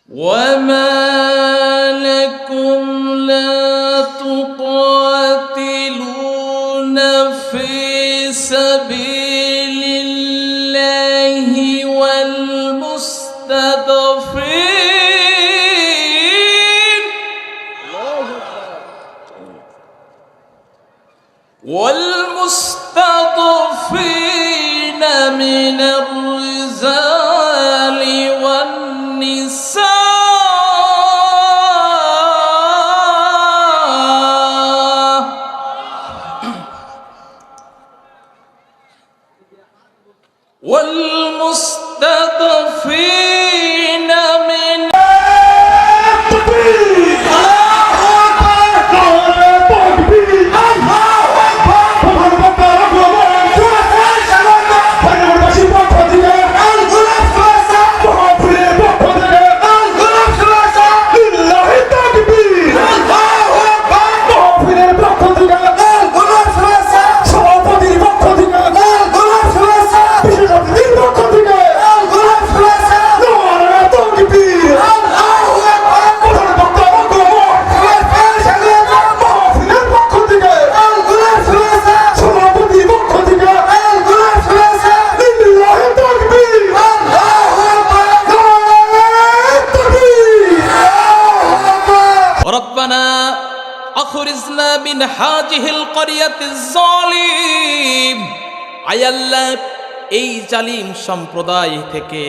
وما لكم لا تقاتلون في سبيل الله والمستضعفين من الرجال والمستضعفين من ربنا أخرجنا من هذه القرية الظالم আয় আল্লাহ এই জালিম সম্প্রদায় থেকে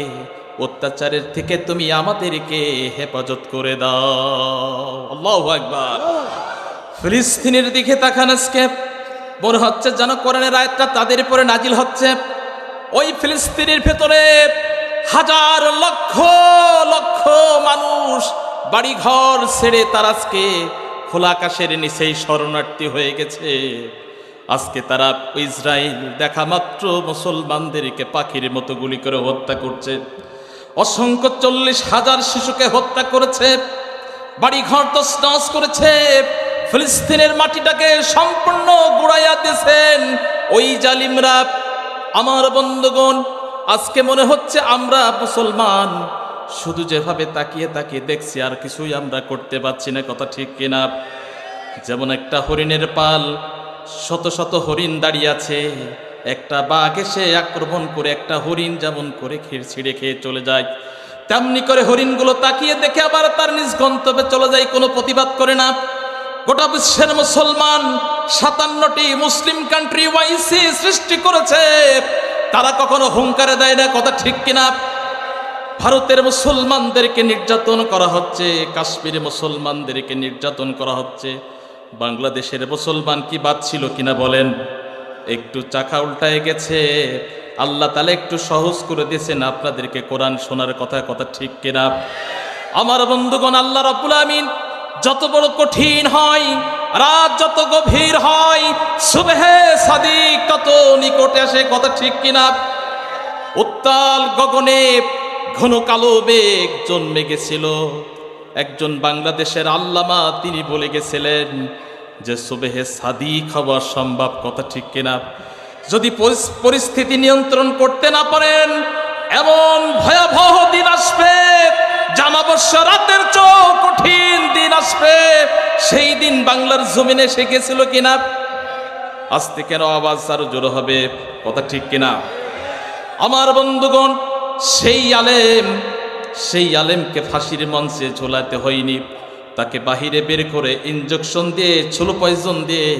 অত্যাচারের থেকে তুমি আমাদেরকে হেফাজত করে দাও। আল্লাহু আকবার। ফিলিস্তিনের দিকে তাকান, আজকে মনে হচ্ছে যেন কোরআনের আয়াতটা তাদের উপরে নাজিল হচ্ছে। ওই ফিলিস্তিনের ভেতরে হাজার লক্ষ লক্ষ মানুষ বাড়ি ঘর ছেড়ে তার আজকে খোলা আকাশের নিচেই শরণার্থী হয়ে গেছে। আজকে তারা ইসরায়েল দেখা মাত্র মুসলমানদেরকে পাখির মতো গুলি করে হত্যা করছে। অসংখ্য 40,000 শিশুকে হত্যা করেছে, বাড়ি ঘর তছনছ করেছে, ফিলিস্তিনের মাটিটাকে সম্পূর্ণ গুড়াইয়া দিয়েছেন ওই জালিমরা। আমার বন্ধুগণ, আজকে মনে হচ্ছে আমরা মুসলমান শুধু যেভাবে তাকিয়ে তাকিয়ে দেখছি, আর কিছুই আমরা করতে পারছি না। কথা ঠিক কিনা? যেমন একটা হরিণের পাল, শত শত হরিণ দাঁড়িয়ে আছে, একটা বাঘ এসে আক্রমণ করে একটা হরিণ যেমন করে ছিঁড়ে খেয়ে চলে যায়, তেমনি করে হরিণগুলো তাকিয়ে দেখে আবার তার নিজ গন্তব্যে চলে যায়, কোনো প্রতিবাদ করে না। গোটা বিশ্বের মুসলমান 57টি মুসলিম কান্ট্রি ওয়াইসি সৃষ্টি করেছে, তারা কখনো হুঙ্কারে দেয় না। কথা ঠিক কিনা? ভারতের মুসলমানদেরকে নির্যাতন করা হচ্ছে, কাশ্মীরে মুসলমানদেরকে নির্যাতন করা হচ্ছে, বাংলাদেশের মুসলমান কি বাদ ছিল কিনা বলেন? একটু চাকা উল্টায় গেছে, আল্লাহ তাআলা একটু সহজ করে দিয়েছেন আপনাদেরকে কোরআন শোনার কথা। কথা ঠিক কিনা? আমার বন্ধুগণ, আল্লাহ রাব্বুল আমিন যত বড় কঠিন হয়, রাত যত গভীর হয়, সুবহে সাদিক তত নিকটে আসে। কথা ঠিক কিনা? উত্তাল গগনে ঘন কালো মেঘ জন্মে গেছিল। একজন বাংলাদেশের আল্লামা তিনি বলে গেছিলেন যে সুবহে সাদিক হওয়া সম্ভব। কথা ঠিক কিনা? যদি পরিস্থিতি নিয়ন্ত্রণ করতে না পারেন, এমন ভয়াবহ দিন আসবে, জামাবস্যা রাতের চেয়েও কঠিন দিন আসবে। সেই দিন বাংলার জমিনে এসে গেছিল কিনা? আস্তে কেন আওয়াজ আরো জোরে হবে। কথা ঠিক কিনা? আমার বন্ধুগণ, সেই আলেমকে ফাঁসির মঞ্চে ঝোলাতে হয়নি, তাকে বাহিরে বের করে ইনজেকশন দিয়ে, ছোলো পয়জন দিয়ে,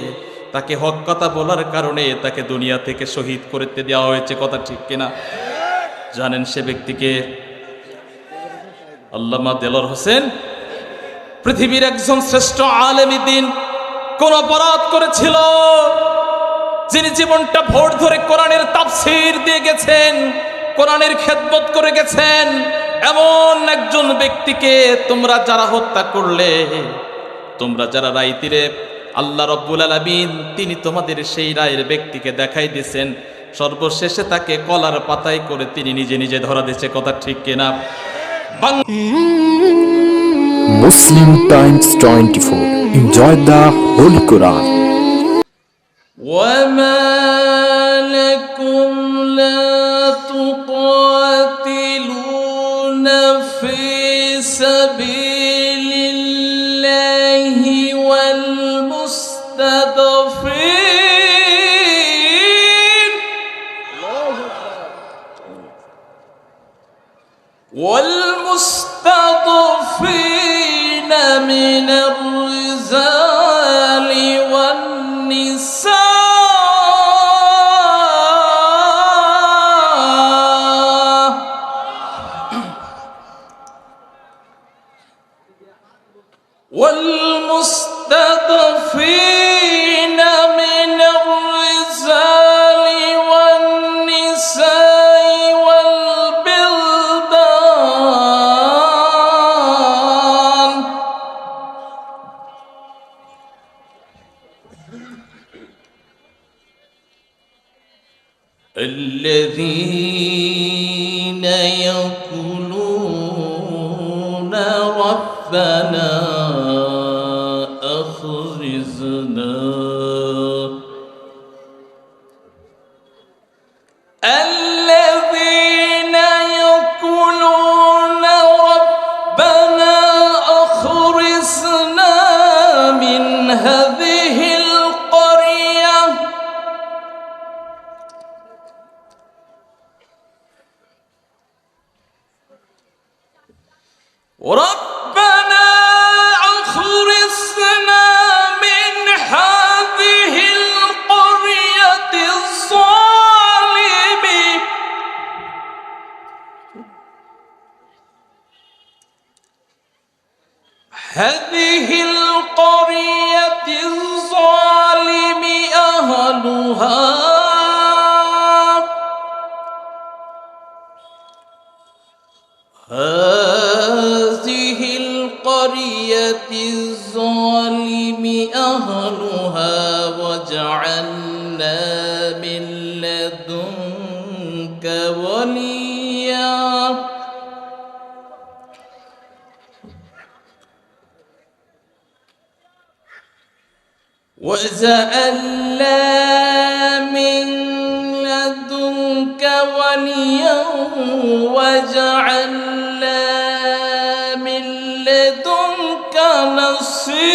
তাকে হক কথা বলার কারণে তাকে দুনিয়া থেকে শহীদ করতে দেওয়া হয়েছে। কথা ঠিক কিনা? জানেন সে ব্যক্তিকে? আল্লামা দেলোয়ার হোসেন, পৃথিবীর একজন শ্রেষ্ঠ আলেম দ্বীন। কোন অপরাধ করেছিল? যিনি জীবনটা ভোর ধরে কোরআনের তাফসীর দিয়ে গেছেন, কোরআনের খেদমত করে গেছেন, এমন একজন ব্যক্তিকে তোমরা যারা হত্যা করলে, তোমরা যারা রায় দিলে, আল্লাহ রাব্বুল আলামিন তিনি তোমাদের সেই রায়ের ব্যক্তিকে দেখাই দিয়েছেন। সর্বশেষে তাকে কলার পাতায় করে তিনি নিজে নিজে ধরা দিয়েছে। কথা ঠিক কিনা? Muslim Times 24. Enjoy the Holy Quran. وما لكم لا تقاتلون في سبيل الله والمستضعفين من الرجال والمستضعفين من الرجال والنساء والبلدان الذين يقولون ربنا أخرجنا الذين يقولون ربنا أخرجنا من هذه القرية ربنا أخرجنا من هذه القرية الظالم هذه القرية الظالم أهلها هذه القرية الظالم أهلها وجعلنا من لدنك وليا وجعلنا من لدنك وليا وجعلنا من لدنك نصير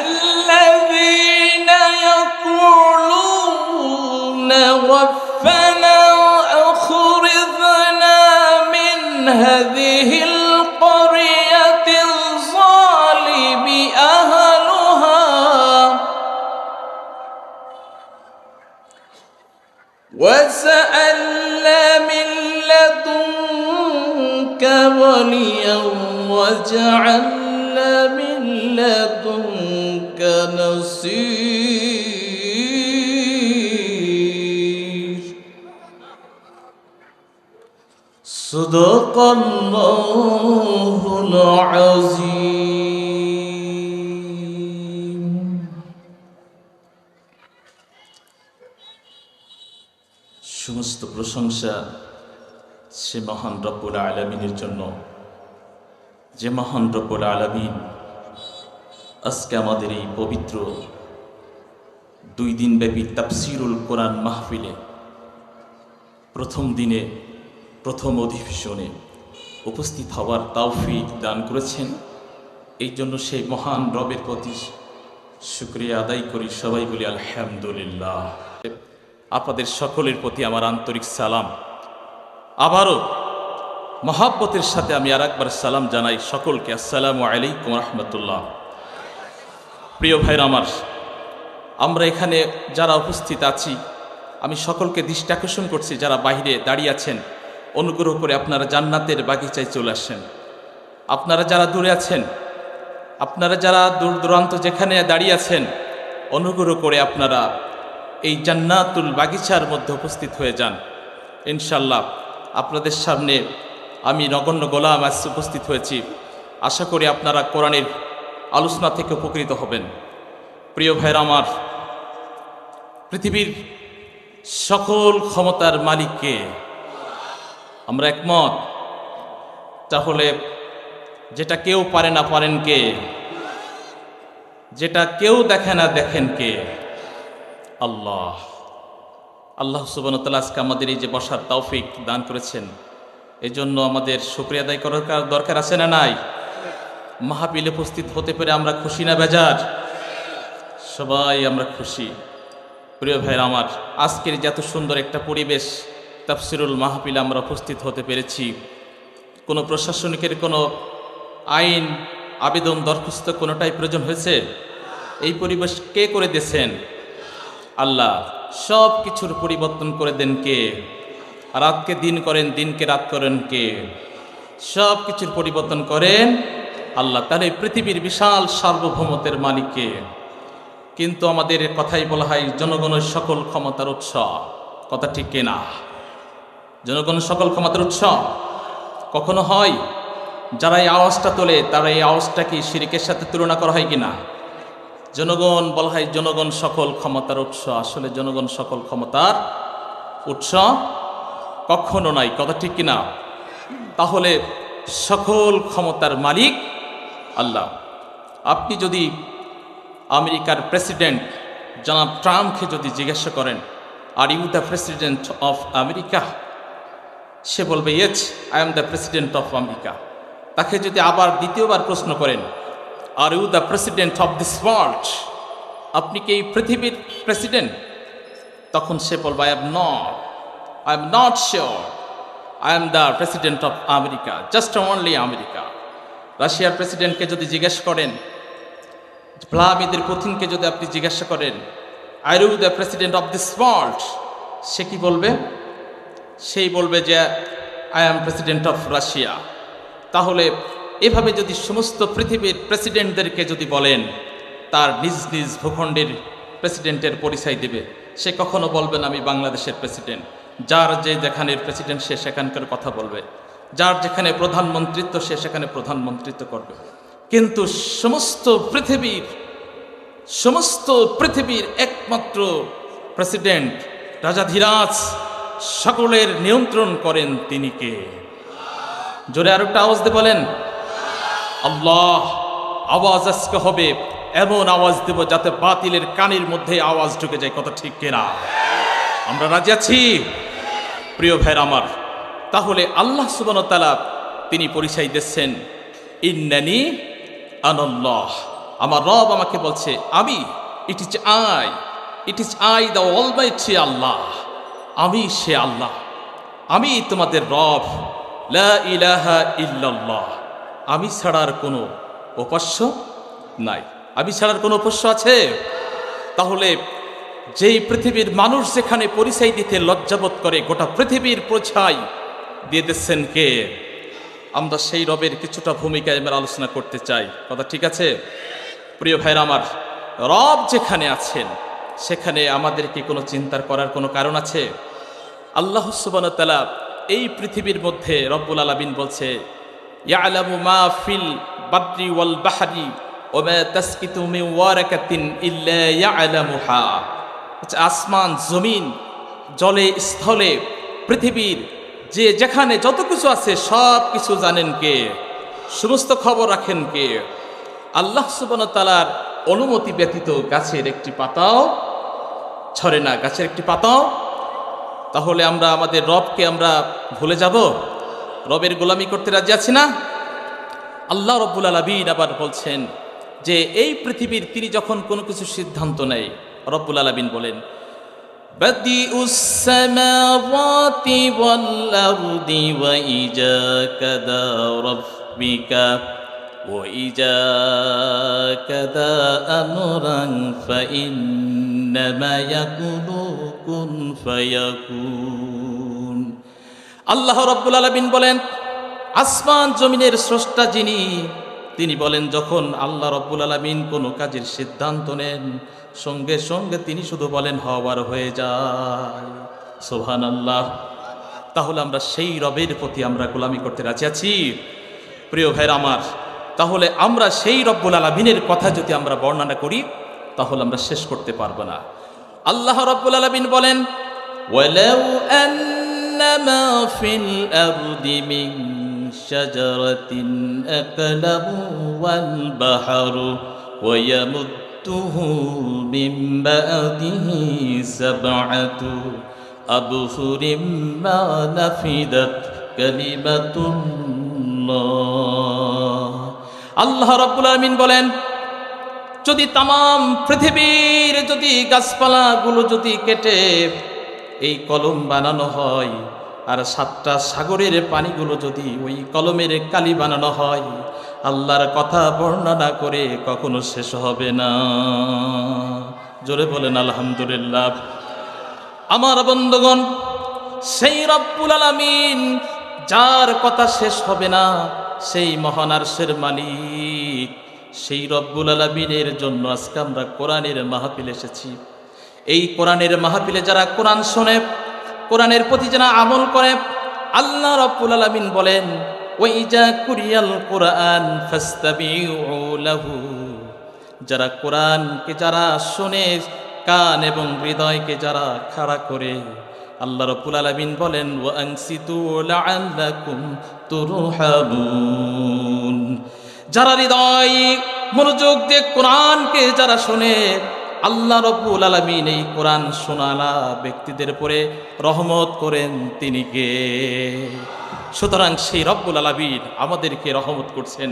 الذين يقولون ربنا أخرجنا من هذه القرية الظالم أهلها وسألنا من لدنك وليا وجعلنا من لدنك نصير صدق الله العظيم সমস্ত প্রশংসা সে মহান রব্বুল আলামিনের জন্য যে মহান রব্বুল আলামিন আজকে আমাদের এই পবিত্র 2 দিনব্যাপী তাফসীরুল কোরআন মাহফিলে প্রথম দিনে প্রথম অধিবেশনে উপস্থিত হওয়ার তৌফিক দান করেছেন। এই জন্য সেই মহান রবের প্রতি শুকরিয়া আদায় করি। সবাই বলি আলহামদুলিল্লাহ। আপনাদের সকলের প্রতি আমার আন্তরিক সালাম। আবারও মহাব্বতের সাথে আমি আরেকবার সালাম জানাই সকলকে। আসসালামু আলাইকুম রাহমাতুল্লাহ। প্রিয় ভাইরা আমার, আমরা এখানে যারা উপস্থিত আছি আমি সকলকে দৃষ্টি আকর্ষণ করছি, যারা বাইরে দাঁড়িয়ে আছেন অনুগ্রহ করে আপনারা জান্নাতের বাগিচায় চলে আসেন। আপনারা যারা দূরে আছেন, আপনারা যারা দূর দূরান্ত যেখানে দাঁড়িয়ে আছেন, অনুগ্রহ করে আপনারা এই জান্নাতুল বাগিচার মধ্যে উপস্থিত হয়ে যান। ইনশাল্লাহ আপনাদের সামনে আমি নগণ্য গোলাম আজ উপস্থিত হয়েছি। আশা করি আপনারা কোরআনের আলোচনা থেকে উপকৃত হবেন। প্রিয় ভাইরা আমার, পৃথিবীর সকল ক্ষমতার মালিককে আমরা একমত। তাহলে যেটা কেউ পারে না পারেন কে? যেটা কেউ দেখে না দেখেন কে? আল্লাহ। আল্লাহ সুবহানাহু ওয়া তাআলা আজকে আমাদের এই যে বসার তৌফিক দান করেছেন, এই জন্য আমাদের শুকরিয়া আদায় করার দরকার আছে না নাই? মাহফিলে উপস্থিত হতে পেরে আমরা খুশি না বেজার? সবাই আমরা খুশি। প্রিয় ভাইরা আমার, আজকের যে এত সুন্দর একটা পরিবেশ, তাফসিরুল মাহফিলে আমরা উপস্থিত হতে পেরেছি, কোনো প্রশাসনিকের কোনো আইন আবেদন দরখাস্ত কোনোটাই প্রয়োজন হয়েছে? এই পরিবেশ কে করে দিয়েছেন? আল্লাহ। সব কিছুর পরিবর্তন করে দেন কে? রাতকে দিন করেন, দিনকে রাত করেন কে? সব কিছুর পরিবর্তন করেন আল্লাহ। তাহলে এই পৃথিবীর বিশাল সার্বভৌমত্বের মালিককে। কিন্তু আমাদের কথাই বলা হয় জনগণের সকল ক্ষমতার উৎস। কথা ঠিক কিনা? জনগণের সকল ক্ষমতার উৎস কখনো হয়? যারা এই আওয়াজটা তোলে তারা এই আওয়াজটা কি শিরকের সাথে তুলনা করা হয় কিনা? জনগণ বলা হয় জনগণ সকল ক্ষমতার উৎস। আসলে জনগণ সকল ক্ষমতার উৎস কখনো নাই। কথা ঠিক কিনা? তাহলে সকল ক্ষমতার মালিক আল্লাহ। আপনি যদি আমেরিকার প্রেসিডেন্ট জনাব ট্রাম্পকে যদি জিজ্ঞাসা করেন, are you the president of America? সে বলবে yes, I am the president of America. তাকে যদি আবার দ্বিতীয়বার প্রশ্ন করেন, are you the president of this world? আপনি কি এই পৃথিবীর প্রেসিডেন্ট? তখন সে বলবে I am not sure, I am the president of America, just only America. রাশিয়ার প্রেসিডেন্টকে যদি জিজ্ঞাসা করেন, ভ্লাদিমির পুতিনকে যদি আপনি জিজ্ঞাসা করেন, are you the president of this world? সে কি বলবে? সেই বলবে যে I am president of Russia. তাহলে এভাবে যদি সমস্ত পৃথিবীর প্রেসিডেন্টদেরকে যদি বলেন, তার নিজ নিজ ভূখণ্ডের প্রেসিডেন্টের পরিচয় দেবে। সে কখনো বলবে না আমি বাংলাদেশের প্রেসিডেন্ট। যার যে যেখানের প্রেসিডেন্ট সে সেখানকার কথা বলবে, যার যেখানে প্রধানমন্ত্রিত্ব সে সেখানে প্রধানমন্ত্রিত্ব করবে। কিন্তু সমস্ত পৃথিবীর একমাত্র প্রেসিডেন্ট, রাজাধিরাজ, সকলের নিয়ন্ত্রণ করেন তিনি কে? জোরে আর একটা আওয়াজ দিয়ে বলেন আল্লাহ। আওয়াজ আজকে হবে এমন আওয়াজ দেব যাতে বাতিলের কানের মধ্যে আওয়াজ ঢুকে যায়। কথা ঠিক কিনা? আমরা রাজি আছি প্রিয় ভাইরা আমার। তাহলে আল্লাহ সুবহানাহু ওয়া তাআলা তিনি পরিচয় দিচ্ছেন ইন্নানি আনাল্লাহ। আমার রব আমাকে বলছে আমি, it is I the almighty Allah. আমি সে আল্লাহ, আমি তোমাদের রব। লা ইলাহা ইল্লাল্লাহ। আমি ছাড়ার কোনো উপাস্য নাই। আমি ছাড়ার কোনো উপাস্য আছে? তাহলে যেই পৃথিবীর মানুষ যেখানে পরিচয় দিতে লজ্জাবোধ করে, গোটা পৃথিবীর পরিচয় দিয়ে দিচ্ছেন কে? আমরা সেই রবের কিছুটা ভূমিকায় আমরা আলোচনা করতে চাই। কথা ঠিক আছে প্রিয় ভাইরা আমার? রব যেখানে আছেন সেখানে আমাদেরকে কোনো চিন্তার করার কোনো কারণ আছে? আল্লাহ সুবহানাহু ওয়া তাআলা এই পৃথিবীর মধ্যে রব্বুল আলামিন বলছে ইয়ালামু মা ফিল বাদরি ওয়াল বাহরি ওয়া মা তাসকিতু মিন ওয়ারাকাতিন ইল্লা ইয়ালামুহা। আসমান, জমিন, জলে, স্থলে, পৃথিবীর যে যেখানে যত কিছু আছে সব কিছু জানেন কে? সমস্ত খবর রাখেন কে? আল্লাহ সুবহানাহু ওয়া তাআলার অনুমতি ব্যতীত গাছের একটি পাতাও ছড়ে না, গাছের একটি পাতাও। তাহলে আমরা আমাদের রবকে আমরা ভুলে যাব? রবের গোলামি করতে রাজি আছি না? আল্লাহ রব্বুল আলামিন আবার বলছেন যে এই পৃথিবীর তিনি যখন কোনো কিছু সিদ্ধান্ত নেয়, রব্বুল আলামিন বলেন বাদিউস সামাওয়াতি ওয়াল আরদি ওয়া ইজা কাদা রাব্বিকা ওয়া ইজা কাদা আমরান ফাইন্নামা ইয়াকুলু কুন ফায়াকুন। আল্লাহ রব্বুল আলামিন বলেন আসমান জমিনের স্রষ্টা যিনি, তিনি বলেন যখন আল্লাহ রব্বুল আলামিন কোনো কাজের সিদ্ধান্ত নেন সঙ্গে সঙ্গে তিনি শুধু বলেন হওয়ার হয়ে যায়। সুবহানাল্লাহ। তাহলে আমরা সেই রবের প্রতি আমরা গোলামি করতে রাজি আছি প্রিয় ভাইরা আমার। তাহলে আমরা সেই রব্বুল আলামিনের কথা যদি আমরা বর্ণনা করি তাহলে আমরা শেষ করতে পারবো না। আল্লাহ রব্বুল আলামিন বলেন ওয়ালাউ আন্নামা ফিল আরদি মিন শাজারাতিন আকলামু ওয়াল বাহরু ওয়া ইয়ামুদ্দুহু মিন বা'দিহি সাবআতু আবহুরিম মা নাফিদাত কালিমাতুল্লাহ। আল্লাহ রাব্বুল আলামিন বলেন, যদি তামাম পৃথিবীর যদি গাছপালাগুলো যদি কেটে এই কলম বানানো হয়, আর 7টা সাগরের পানিগুলো যদি ওই কলমের কালি বানানো হয়, আল্লাহর কথা বর্ণনা করে কখনো শেষ হবে না। জোরে বলেন আলহামদুলিল্লাহ। আমার বন্ধুগণ, সেই রব্বুল আলামিন যার কথা শেষ হবে না, সেই মহান আরশের মালিক, সেই রব্বুল আলামিনের জন্য আজকে আমরা কোরআনের মাহফিলে এসেছি। এই কোরআনের মাহফিলে যারা কোরআন শোনে, কোরআনের প্রতি যারা আমল করে, আল্লাহ রব্বুল আলামিন বলেন, ওয়াইজা কুরিয়াল কোরআন ফাস্তাবিউ লাহু। যারা কোরআনকে যারা শোনে, কান এবং হৃদয়কে যারা খাড়া করে, আল্লাহ রাব্বুল আলামিন বলেন, ওয়া আনসিতু লাআল্লাকুম তুরহামুন। যারা হৃদয় মনোযোগ দিয়ে কোরআনকে যারা শোনে, আল্লাহ রাব্বুল আলামিন এই কোরআন শোনালা ব্যক্তিদের উপরে রহমত করেন তিনি কে? সুতরাং সেই রব্বুল আলামিন আমাদেরকে রহমত করছেন।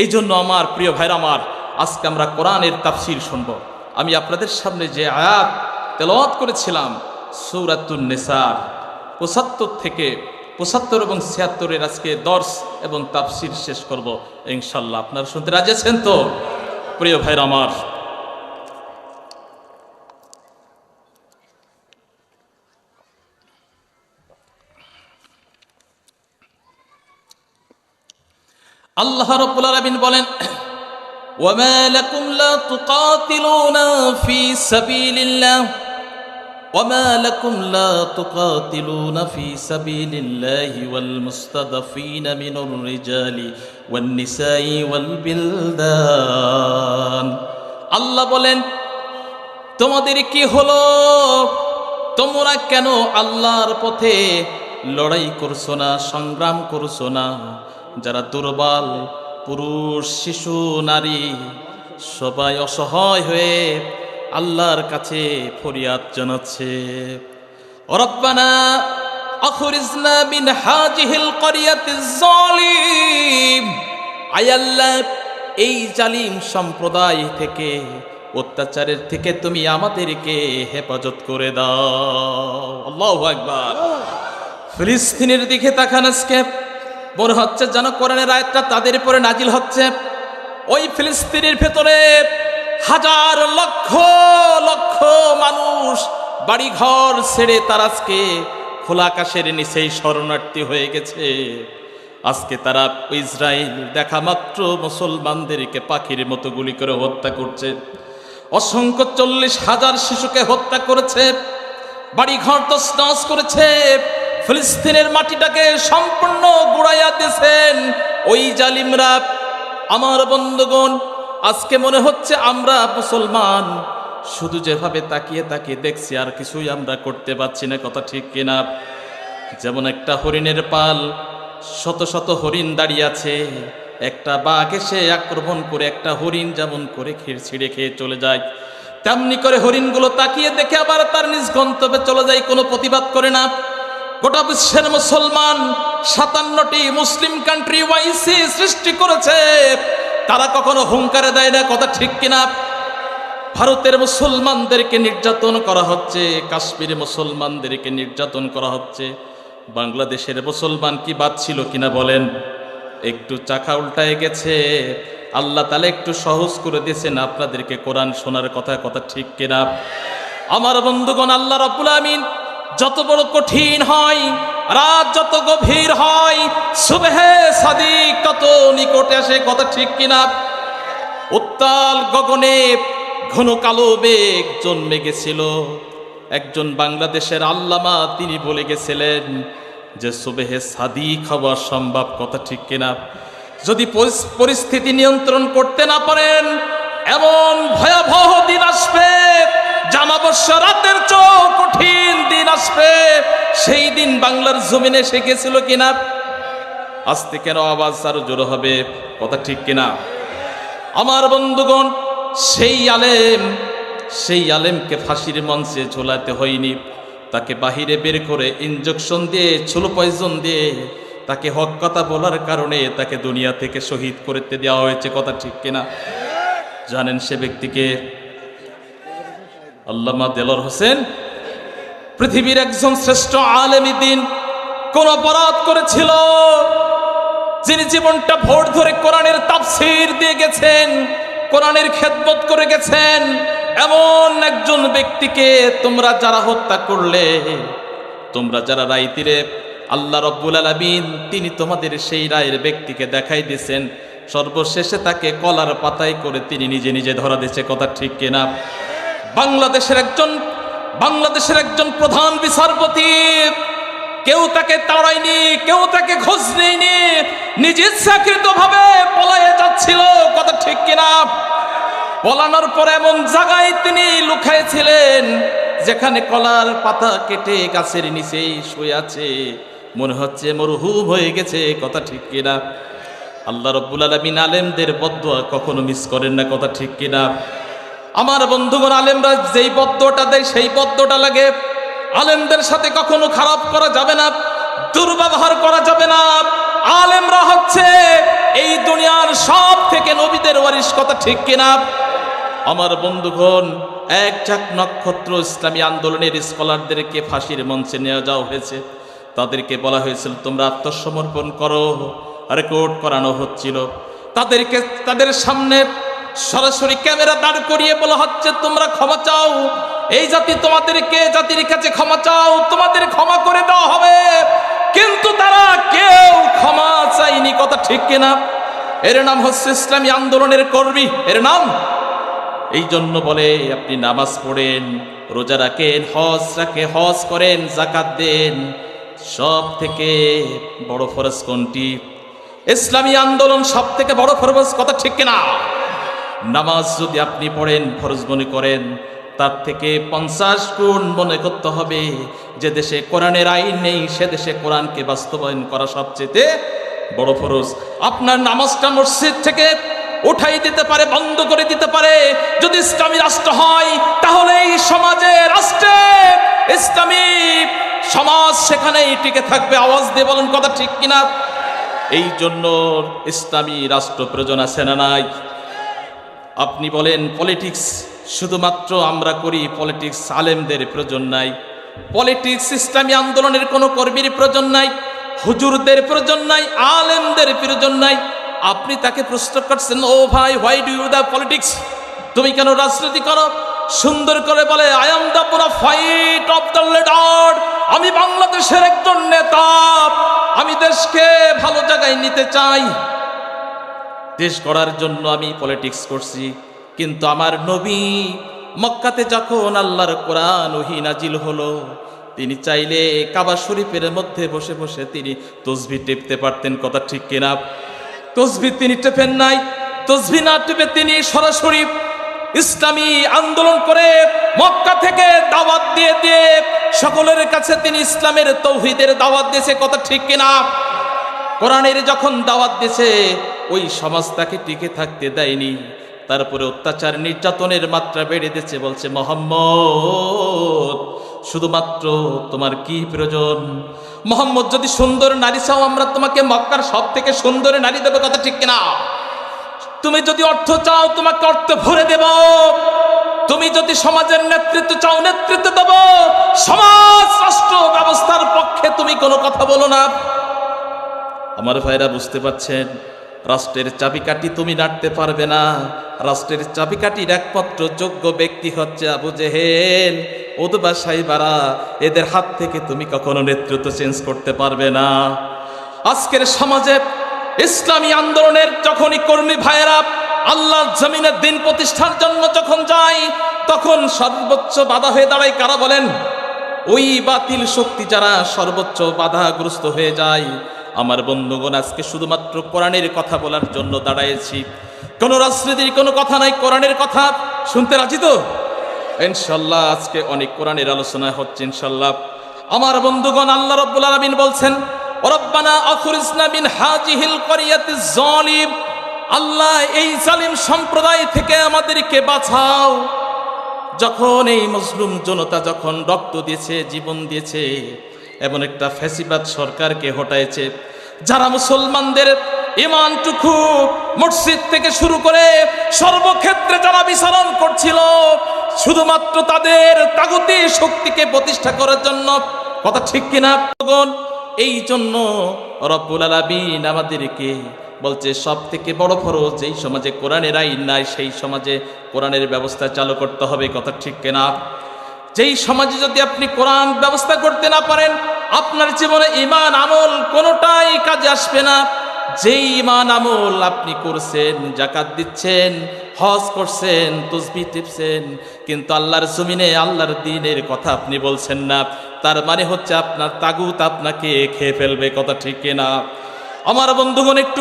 এই জন্য আমার প্রিয় ভাইরা আমার, আজকে আমরা কোরআনের তাফসীর শুনব। আমি আপনাদের সামনে যে আয়াত তেলাওয়াত করেছিলাম সূরাতুন নিসার 75 থেকে 75 এবং 76 আজকে দর্স এবং তাফসীর শেষ করব ইনশাআল্লাহ। আপনারা শুনতে রাজি আছেন তো প্রিয় ভাইরা আমার? আল্লাহ রাব্বুল আলামিন বলেন, ওয়ামা লাকুম লা তুকাতিলুনা ফি সাবিলিল্লাহ وما لكم لا تقاتلون في سبيل الله والمستضعفين من الرجال والنساء والبلدان। আল্লাহ বলেন, তোমাদের কি হলো? তোমরা কেন আল্লাহর পথে লড়াই করছো না, সংগ্রাম করছো না? যারা দুর্বল, পুরুষ, শিশু, নারী সবাই অসহায় হয়ে আল্লাহর কাছে ফরিয়াদ জানাচ্ছে, রব্বানা আখরিজনা মিন হাযিহিল ক্বরিয়াতিজ যালিম। আয় আল্লাহ, এই জালিম সম্প্রদায় থেকে, অত্যাচারের থেকে তুমি আমাদেরকে হেফাজত করে দাও। আল্লাহু আকবার। ফিলিস্তিনের দিকে তাকান, আজকে মনে হচ্ছে যেন কোরআনের আয়াতটা তাদের উপরে নাজিল হচ্ছে। ওই ফিলিস্তিনের ভেতরে হাজার লক্ষ লক্ষ মানুষ বাড়িঘর ছেড়ে তার আজকে খোলা আকাশের নিচেই শরণার্থী হয়ে গেছে। আজকে তারা ইসরায়েল দেখা মাত্র মুসলমানদেরকে পাখির মতো গুলি করে হত্যা করছে। অসংখ্য 40,000 শিশুকে হত্যা করেছে, বাড়িঘর তছনছ করেছে, ফিলিস্তিনের মাটিটাকে সম্পূর্ণ গুড়াইয়া দিয়েছেন ওই জালিমরা। আমার বন্ধুগণ, আজকে মনে হচ্ছে আমরা মুসলমান শুধু যেভাবে তাকিয়ে তাকিয়ে দেখছি, আর কিছুই আমরা করতে পারছি না। কথা ঠিক কিনা? যেমন একটা হরিণের পাল, শত শত হরিণ দাঁড়িয়ে আছে, একটা বাঘ এসে আক্রমণ করে একটা হরিণ যেমন করে ছিঁড়ে খেয়ে চলে যায়, তেমনি করে হরিণগুলো তাকিয়ে দেখে আবার তার নিজ গন্তব্যে চলে যায়, কোনো প্রতিবাদ করে না। গোটা বিশ্বের মুসলমান 57টি মুসলিম কান্ট্রি ওয়াইসি সৃষ্টি করেছে, তারা কখনো হুঙ্কারে দেয় না। কথা ঠিক কিনা? ভারতের মুসলমানদেরকে নির্যাতন করা হচ্ছে, কাশ্মীরে মুসলমানদেরকে নির্যাতন করা হচ্ছে, বাংলাদেশের মুসলমান কি বাদ ছিল কিনা বলেন? একটু চাকা উল্টায় গেছে, আল্লাহ তাআলা একটু সহজ করে দিয়েছেন আপনাদেরকে কোরআন শোনার কথা। কথা ঠিক কিনা? আমার বন্ধুগণ, আল্লাহ রাব্বুল আমিন যত বড় কঠিন হয়, রাত যত গভীর হয়, সুবহে সাদিক তত নিকটে আসে। কথা ঠিক কিনা? উত্তাল গগনে ঘন কালো মেঘ জন্মে গেছিল। একজন বাংলাদেশের আল্লামা তিনি বলে গেছিলেন যে সুবহে সাদিক হওয়া সম্ভব। কথা ঠিক কিনা? যদি পরিস্থিতি নিয়ন্ত্রণ করতে না পারেন, এমন ভয়াবহ দিন আসবে, জামাবস্যা রাতের চেয়েও কঠিন দিন আসবে। সেই দিন বাংলার জমিনে এসে গেছিল কিনা? আস্তে কেন আওয়াজ আরো জোরে হবে, কথা ঠিক কিনা? আমার বন্ধুগণ, সেই আলেমকে ফাঁসির মঞ্চে ঝোলাতে হয়নি, তাকে বাহিরে বের করে ইনজেকশন দিয়ে, ছুলো পয়জন দিয়ে তাকে হক কথা বলার কারণে তাকে দুনিয়া থেকে শহীদ করতে দেওয়া হয়েছে, কথা ঠিক কিনা? জানেন সে ব্যক্তিকে? আল্লামা দেলোয়ার হোসেন, পৃথিবীর একজন শ্রেষ্ঠ আলেম দ্বীন। কোন অপরাধ করেছিল? যিনি জীবনটা ভোর ধরে কোরআনের তাফসীর দিয়ে গেছেন, কোরআনের খেদমত করে গেছেন, এমন একজন ব্যক্তিকে তোমরা যারা হত্যা করলে, তোমরা যারা রাইতিরে, আল্লাহ রাব্বুল আলামিন তিনি তোমাদের সেই রায়ের ব্যক্তিকে দেখাই দিয়েছেন, সর্বশেষে তাকে কলার পাতায় করে তিনি নিজে নিজে ধরা দিয়েছে, কথা ঠিক কিনা? বাংলাদেশের একজন প্রধান বিচারপতি, কেউ তাকে তাড়ায়নি, কেউ তাকে খোঁজ নেয়নি, নিজে ইচ্ছাকৃত ভাবে পলায়ে যাচ্ছিল, কথা ঠিক কিনা? পলানোর পর এমন জায়গায় তিনি লুকাইছিলেন যেখানে কলার পাতা কেটে গাছের নিচেই শুয়ে আছে, মনে হচ্ছে মরহুম হয়ে গেছে, কথা ঠিক কিনা? আল্লাহ রাব্বুল আলামিন আলেমদের বদদুয়া কখনো মিস করেন না, কথা ঠিক কিনা? আমার বন্ধুগণ, আলেমরা যেই বদদুয়াটা দেয় সেই বদদুয়াটা লাগে। আলেমদের সাথে কখনো খারাপ করা যাবে না, দুর্ব্যবহার করা যাবে না। আলেমরা হচ্ছে এই দুনিয়ার সব থেকে নবীদের ওয়ারিস, কথা ঠিক কিনা? আমার বন্ধুগণ, এক ঝাঁক নক্ষত্র ইসলামী আন্দোলনের স্কলারদেরকে ফাঁসির মঞ্চে নিয়ে যাওয়া হয়েছে। তাদেরকে বলা হয়েছিল তোমরা আত্মসমর্পণ করো, রেকর্ড করানো হচ্ছিল। তাদের সামনে সরাসরি ক্যামেরা দাঁড় করিয়ে বলা হচ্ছে তোমরা ক্ষমা চাও, এই জাতির কাছে ক্ষমা চাও, তোমাদের ক্ষমা করে দেওয়া হবে। কিন্তু তারা কেউ ক্ষমা চাইনি, কথা ঠিক কিনা? এর নাম হচ্ছে ইসলামী আন্দোলনের কর্মী, এর নাম। এই জন্য বলে আপনি নামাজ পড়েন, রোজা রাখেন, হজ করেন, যাকাত দেন, সব থেকে বড় ফরজ কোনটি? ইসলামী আন্দোলন সব থেকে বড় ফরজ, কথা ঠিক কিনা? নামাজ যদি আপনি পড়েন, ফরজ মনে করেন, তার থেকে 50 গুণ মনে করতে হবে যে দেশে কোরআনের আইন নেই সে দেশে কোরআনকে বাস্তবায়ন করা সবচেয়ে বড় ফরজ। আপনার নামাজটা মসজিদ থেকে উঠাই দিতে পারে, বন্ধ করে দিতে পারে। যদি ইসলামী রাষ্ট্র হয় তাহলে এই সমাজে, রাষ্ট্রে ইসলামী সমাজ সেখানেই টিকে থাকবে। আওয়াজ দিয়ে বলেন, কথা ঠিক কিনা? এই জন্য ইসলামী রাষ্ট্র প্রয়োজন আছে না নাই? আপনি বলেন পলিটিক্স শুধুমাত্র আমরা করি, পলিটিক্স আলেমদের প্রয়োজন নাই। পলিটিক্স ইসলামী আন্দোলনের কোনো কর্মীর প্রয়োজন নাই, হুজুরদের প্রয়োজন নাই, আলেমদের প্রয়োজন নাই। আপনি তাকে প্রশ্ন করছেন, ও ভাই, why do you the politics? তুমি কেন রাজনীতি করো? সুন্দর করে বলে, I am the fight of the leader. আমি বাংলাদেশের একজন নেতা, আমি দেশকে ভালো জায়গায় নিতে চাই, দেশ গড়ার জন্য আমি পলিটিক্স করছি। কিন্তু আমার নবী মক্কাতে যখন আল্লাহর কোরআন ওহী নাজিল হলো, তিনি চাইলে কাবা শরীফের মধ্যে বসে বসে তিনি তসবিহ টেপতে পারতেন, কথা ঠিক কিনা? তসবিহ তিনি টেপেন নাই। তসবিহ না টেপে তিনি সরাসরি ইসলামী আন্দোলন করে মক্কা থেকে দাওয়াত দিয়ে দিয়ে সকলের কাছে তিনি ইসলামের তৌহিদের দাওয়াত দিয়েছে, কথা ঠিক কিনা? কোরআনের যখন দাওয়াত দিয়েছে ওই সমাজ তাকে টিকে থাকতে দেয়নি। তারপরে অত্যাচার নির্যাতনের মাত্রা বেড়ে দিয়েছে। বলছে, মুহাম্মদ শুধুমাত্র তোমার কি প্রয়োজন? মুহাম্মদ যদি সুন্দর নারী চাও, আমরা তোমাকে মক্কার সব থেকে সুন্দর নারী দেবো, কথা ঠিক কিনা? তুমি যদি অর্থ চাও, তোমাকে অর্থ ভরে দেব। তুমি যদি সমাজের নেতৃত্ব চাও, নেতৃত্ব দেব। সমাজ রাষ্ট্র ব্যবস্থার পক্ষে তুমি কোনো কথা বলো না। আমার ভাইরা বুঝতে পারছেন, রাষ্ট্রের চাবিকাঠি তুমি নাড়তে পারবে না। রাষ্ট্রের চাবিকাঠির একমাত্র যোগ্য ব্যক্তি হচ্ছে আবু জেহেল, উতবা, সাইবারা। এদের হাত থেকে তুমি কখনো নেতৃত্ব চেঞ্জ করতে পারবে না। আজকের সমাজে ইসলামী আন্দোলনের যখনই কর্মী ভাইয়েরা আল্লাহর জমিনের দিন প্রতিষ্ঠার জন্য যখন যায়, তখন সর্বোচ্চ বাধা হয়ে দাঁড়ায় কারা বলেন? ওই বাতিল শক্তি যারা সর্বোচ্চ বাধাগ্রস্ত হয়ে যায়। আমার বন্ধুগণ, আজকে শুধুমাত্র কোরআনের কথা বলার জন্য দাঁড়াইছি, কোনো রাজনীতির কোনো কথা নাই, কোরআনের কথা শুনতে রাজি তো? ইনশাল্লাহ আজকে অনেক কোরআনের আলোচনা হচ্ছে ইনশাল্লাহ। আমার বন্ধুগণ, আল্লাহ রাব্বুল আলামিন বলছেন, রব্বানা আখরিজনা মিন হাযিহিল ক্বরিয়াতিজ যালিম, আল্লাহ এই জালিম সম্প্রদায় থেকে আমাদেরকে বাঁচাও। যখন এই মুসলিম জনতা যখন রক্ত দিয়েছে, জীবন দিয়েছে, এমন একটা ফ্যাসিবাদ সরকারকে হটাইছে, যারা মুসলমানদের ইমানটুকু মসজিদ থেকে শুরু করে সর্বক্ষেত্রে যারা বিচরণ করছিল শুধুমাত্র তাদের তাগুতি শক্তিকে প্রতিষ্ঠা করার জন্য, কথা ঠিক কিনা? এই জন্য রব্বুল আলামিন আমাদেরকে বলছে সব থেকে বড় ফরজ, যেই সমাজে কোরআনের আইন নাই সেই সমাজে কোরআনের ব্যবস্থা চালু করতে হবে, কথা ঠিক কিনা? যেই সমাজে যদি আপনি কোরআন ব্যবস্থা করতে না পারেন, আপনার জীবনে ঈমান আমল কোনোটাই কাজে আসবে না। যেই ঈমান আমল আপনি করছেন, যাকাত দিচ্ছেন, হজ করছেন, তাসবিহ টিপছেন, কিন্তু আল্লাহর জমিনে আল্লাহর দ্বীনের কথা আপনি বলছেন না, তার মানে হচ্ছে আপনার তাগুত আপনাকে খেয়ে ফেলবে, কথা ঠিক কিনা? আমার বন্ধুগণ, একটু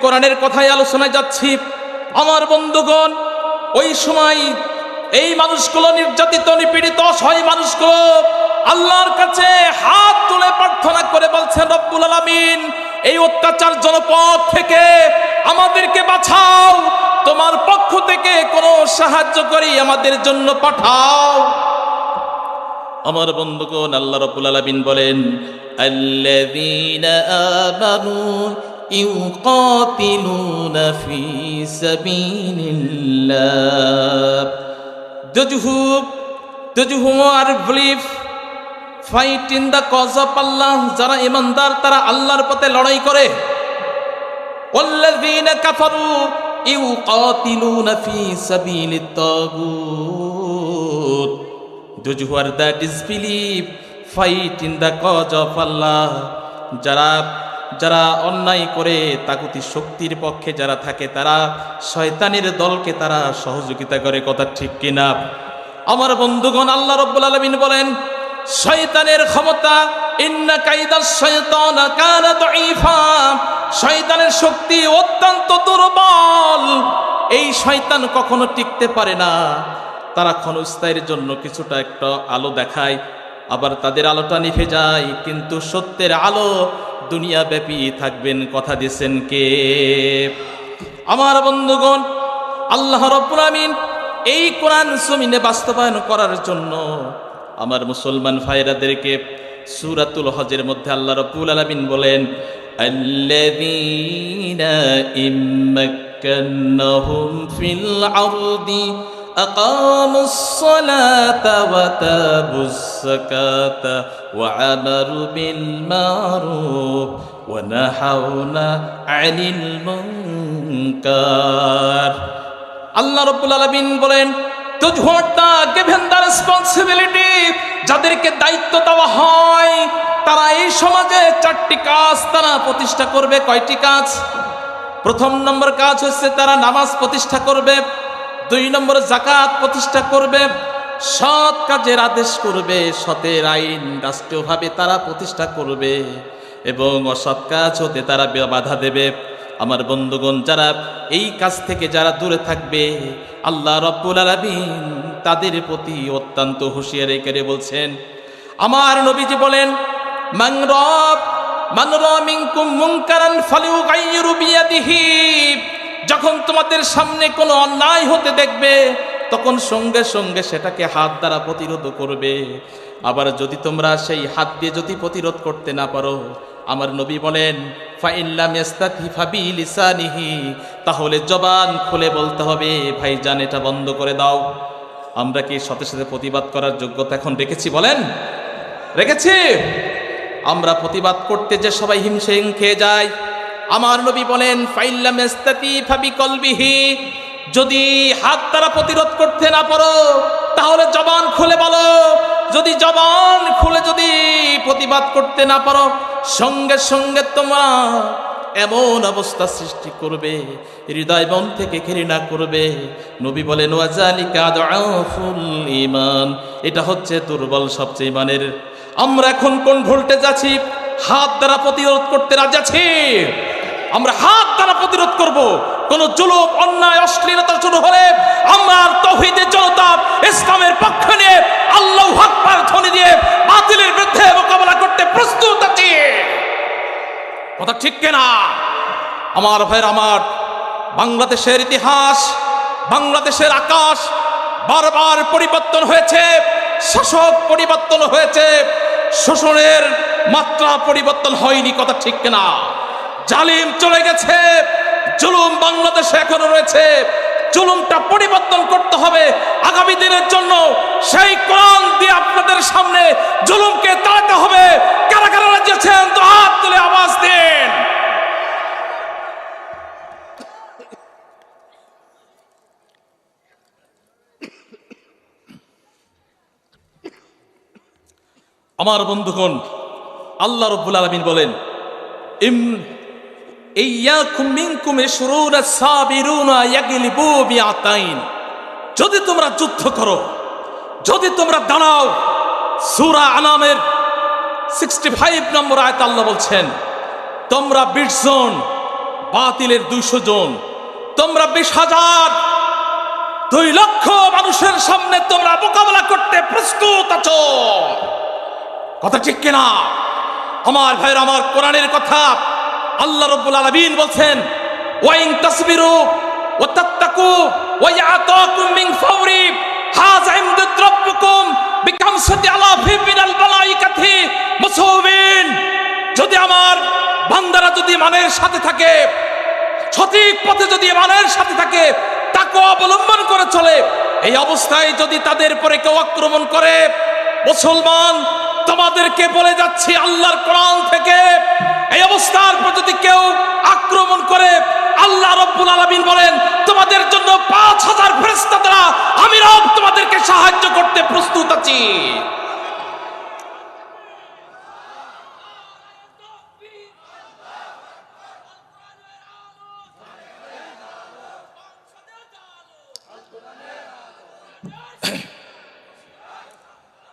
কোরআনের কথাই আলোচনায় যাচ্ছি। আমার বন্ধুগণ, ওই সময় এই মানুষগুলো নির্যাতিত, নিপীড়িত, অসহায় মানুষগুলো আল্লাহর কাছে হাত তুলে প্রার্থনা করে বলছেন, রব্বুল আলামিন এই অত্যাচার জনপদ থেকে আমাদেরকে বাঁচাও, তোমার পক্ষ থেকে কোনো সাহায্যকারী আমাদের জন্য পাঠাও। আমার বন্ধুগণ, আল্লাহ রাব্বুল আলামিন বলেন, আল্লাযীনা আমানু ইউকাতিলুনা ফি সাবিলিল্লাহ, those who are believe fight in the cause of Allah, যারা ঈমানদার তারা আল্লাহর পথে লড়াই করে। ওয়াল্লাযীনা কাফারু ইউকাতিলুনা ফি সাবিলিত তাগুত, those who are that disbelieve fight in the cause of Allah, যারা অন্যায় করে তাগুতি শক্তির পক্ষে যারা থাকে তারা শয়তানের দলকে তারা সহযোগিতা করে, কথা ঠিক কিনা? আমার বন্ধুগণ, আল্লাহ রাব্বুল আলামিন বলেন শয়তানের ক্ষমতা, ইন্না কাইদাশ শাইতানা কানা দাঈফা, শয়তানের শক্তি অত্যন্ত দুর্বল। এই শয়তান কখনো টিকতে পারে না, তারা ক্ষণস্থায়ের জন্য কিছুটা একটা আলো দেখায়, আবার তাদের আলোটা নিভে যায়, কিন্তু সত্যের আলো দুনিয়া ব্যাপী থাকবেন, কথা দিয়েছেন কে? আমার বন্ধুগণ, আল্লাহ রাব্বুল আমিন এই কোরআন জমিনে বাস্তবায়ন করার জন্য আমার মুসলমান ভাইরাদেরকে সূরাতুল হজের মধ্যে আল্লাহ রাব্বুল আলামিন বলেন, আল্লাযীনা ইম্মাক্কানাহুম ফিল আরদি আকামুস সালাতা ওয়া তাবুস যাকাতা ওয়া আমারু বিল মারুফ ওয়া নাহাউনা আনিল মুনকার। আল্লাহ রাব্বুল আলামিন বলেন, those who are given the responsibility, যাদেরকে দায়িত্ব দেওয়া হয় তারা এই সমাজে চারটি কাজ তারা প্রতিষ্ঠা করবে। কয়টি কাজ? প্রথম নম্বর কাজ হচ্ছে তারা নামাজ প্রতিষ্ঠা করবে, 2 নম্বর যাকাত প্রতিষ্ঠা করবে, সৎ কাজের আদেশ করবে, সতের আইন রাষ্ট্রীয়ভাবে তারা প্রতিষ্ঠা করবে এবং অসৎ কাজ হতে তারা বাধা দেবে। আমার বন্ধুগণ, যারা এই কাজ থেকে যারা দূরে থাকবে, আল্লাহ রাব্বুল আলামিন তাদের প্রতি অত্যন্ত হুঁশিয়ারি করে বলছেন। আমার নবীজি বলেন, মান রা মিনকুম মুনকারান ফালিয়ুগাইয়িরু বিয়াদিহি, যখন তোমাদের সামনে কোনো অন্যায় হতে দেখবে তখন সঙ্গে সঙ্গে সেটাকে হাত দ্বারা প্রতিরোধ করবে। আবার যদি তোমরা সেই হাত দিয়ে যদি প্রতিরোধ করতে না পারো, আমার নবী বলেন, ফাইল্লাম ইয়াস্তাতি ফাবিলিসানিহি, তাহলে জবান খুলে বলতে হবে, ভাইজান এটা বন্ধ করে দাও। আমরা কি সাথে সাথে প্রতিবাদ করার যোগ্যতা এখন রেখেছি? বলেন, রেখেছি? আমরা প্রতিবাদ করতে যে সবাই হিমশিম খেয়ে যায়। আমার নবী বলেন, ফাইল্লাম ইয়াস্তাতি ফাবিকলবিহি, যদি হাত দ্বারা প্রতিরোধ করতে না পারো তাহলে জবান খুলে বলো। যদি জবান খুলে যদি প্রতিবাদ করতে না পারো, সঙ্গে সঙ্গে তোমরা এমন অবস্থা সৃষ্টি করবে, হৃদয় মন থেকে ঘৃণা করবে। নবী বলেন, ওয়াজালিকা আদআফুল ঈমান, এটা হচ্ছে দুর্বল সবচেয়ে ঈমানের। আমরা এখন কোন ভোল্টেজ আছি? হাত দ্বারা প্রতিরোধ করতে রাজি আছি? আমরা হাত দ্বারা প্রতিরোধ করব। কোন জুলুম, অন্যায়, অশ্লীলতা শুরু হলে আমরা তাওহীদের জনতা ইসলামের পক্ষ নিয়ে আল্লাহু আকবার ধ্বনি দিয়ে বাতিলের বিরুদ্ধে মোকাবেলা করতে প্রস্তুত আছি। কথা ঠিক কিনা আমার ভাইয়ের? আমার বাংলাদেশের ইতিহাস, বাংলাদেশের আকাশ বারবার পরিবর্তন হয়েছে, শাসক পরিবর্তন হয়েছে, শোষণের মাত্রা পরিবর্তন হয়নি। কথা ঠিক কিনা? জালিম চলে গেছে, জুলুম বাংলাদেশে এখনো রয়েছে। জুলুমটা পরিবর্তন করতে হবে আগামী দিনের জন্য। সেই কোরআন দিয়ে আপনাদের সামনে জুলুমকে তাড়াতে হবে। কারা কারা রাজি আছেন তো হাত তুলে আওয়াজ দিন। আমার বন্ধুগণ, আল্লাহ রাব্বুল আলামিন বলেন, ইয়াকুম মিনকুম ইশরুনা সাবিরুনা ইয়াগলিবু বিআতাইন। যদি তোমরা যুদ্ধ করো, যদি তোমরা দাঁড়াও। সূরা আনামের 65 নম্বর আয়াত আল্লাহ বলছেন, তোমরা 20 জন, বাতিলের 200 জন, তোমরা 20,000, 2 লক্ষ মানুষের সামনে তোমরা মোকাবেলা করতে প্রস্তুত আছো। কথা ঠিক কিনা আমার ভাইয়ের? আমার কোরআনের কথা আল্লাহ রাব্বুল আলামিন বলছেন, ওয়া ইন তাসবিরু ওয়া তাত্তাকু ওয়া ইয়াতাকুম মিন ফাওরি হাযা ইমদাদ রাব্বুকুম বিকামসাতি আলাফি মিনাল মালাইকাতি মুসউবিন। যদি আমার বান্দারা যদি ইমানের সাথে থাকে, সঠিক পথে যদি ইমানের সাথে থাকে, তাকওয়া অবলম্বন করে চলে, এই অবস্থায় যদি তাদের উপরে কেউ আক্রমণ করে, মুসলমান তোমাদেরকে বলে যাচ্ছি আল্লাহর কোরআন থেকে, এই অবস্থার পর যদি কেউ আক্রমণ করে, আল্লাহ রাব্বুল আলামিন বলেন, তোমাদের জন্য 5,000 ফেরেশতা দ্বারা আমি রব তোমাদেরকে সাহায্য করতে প্রস্তুত আছি।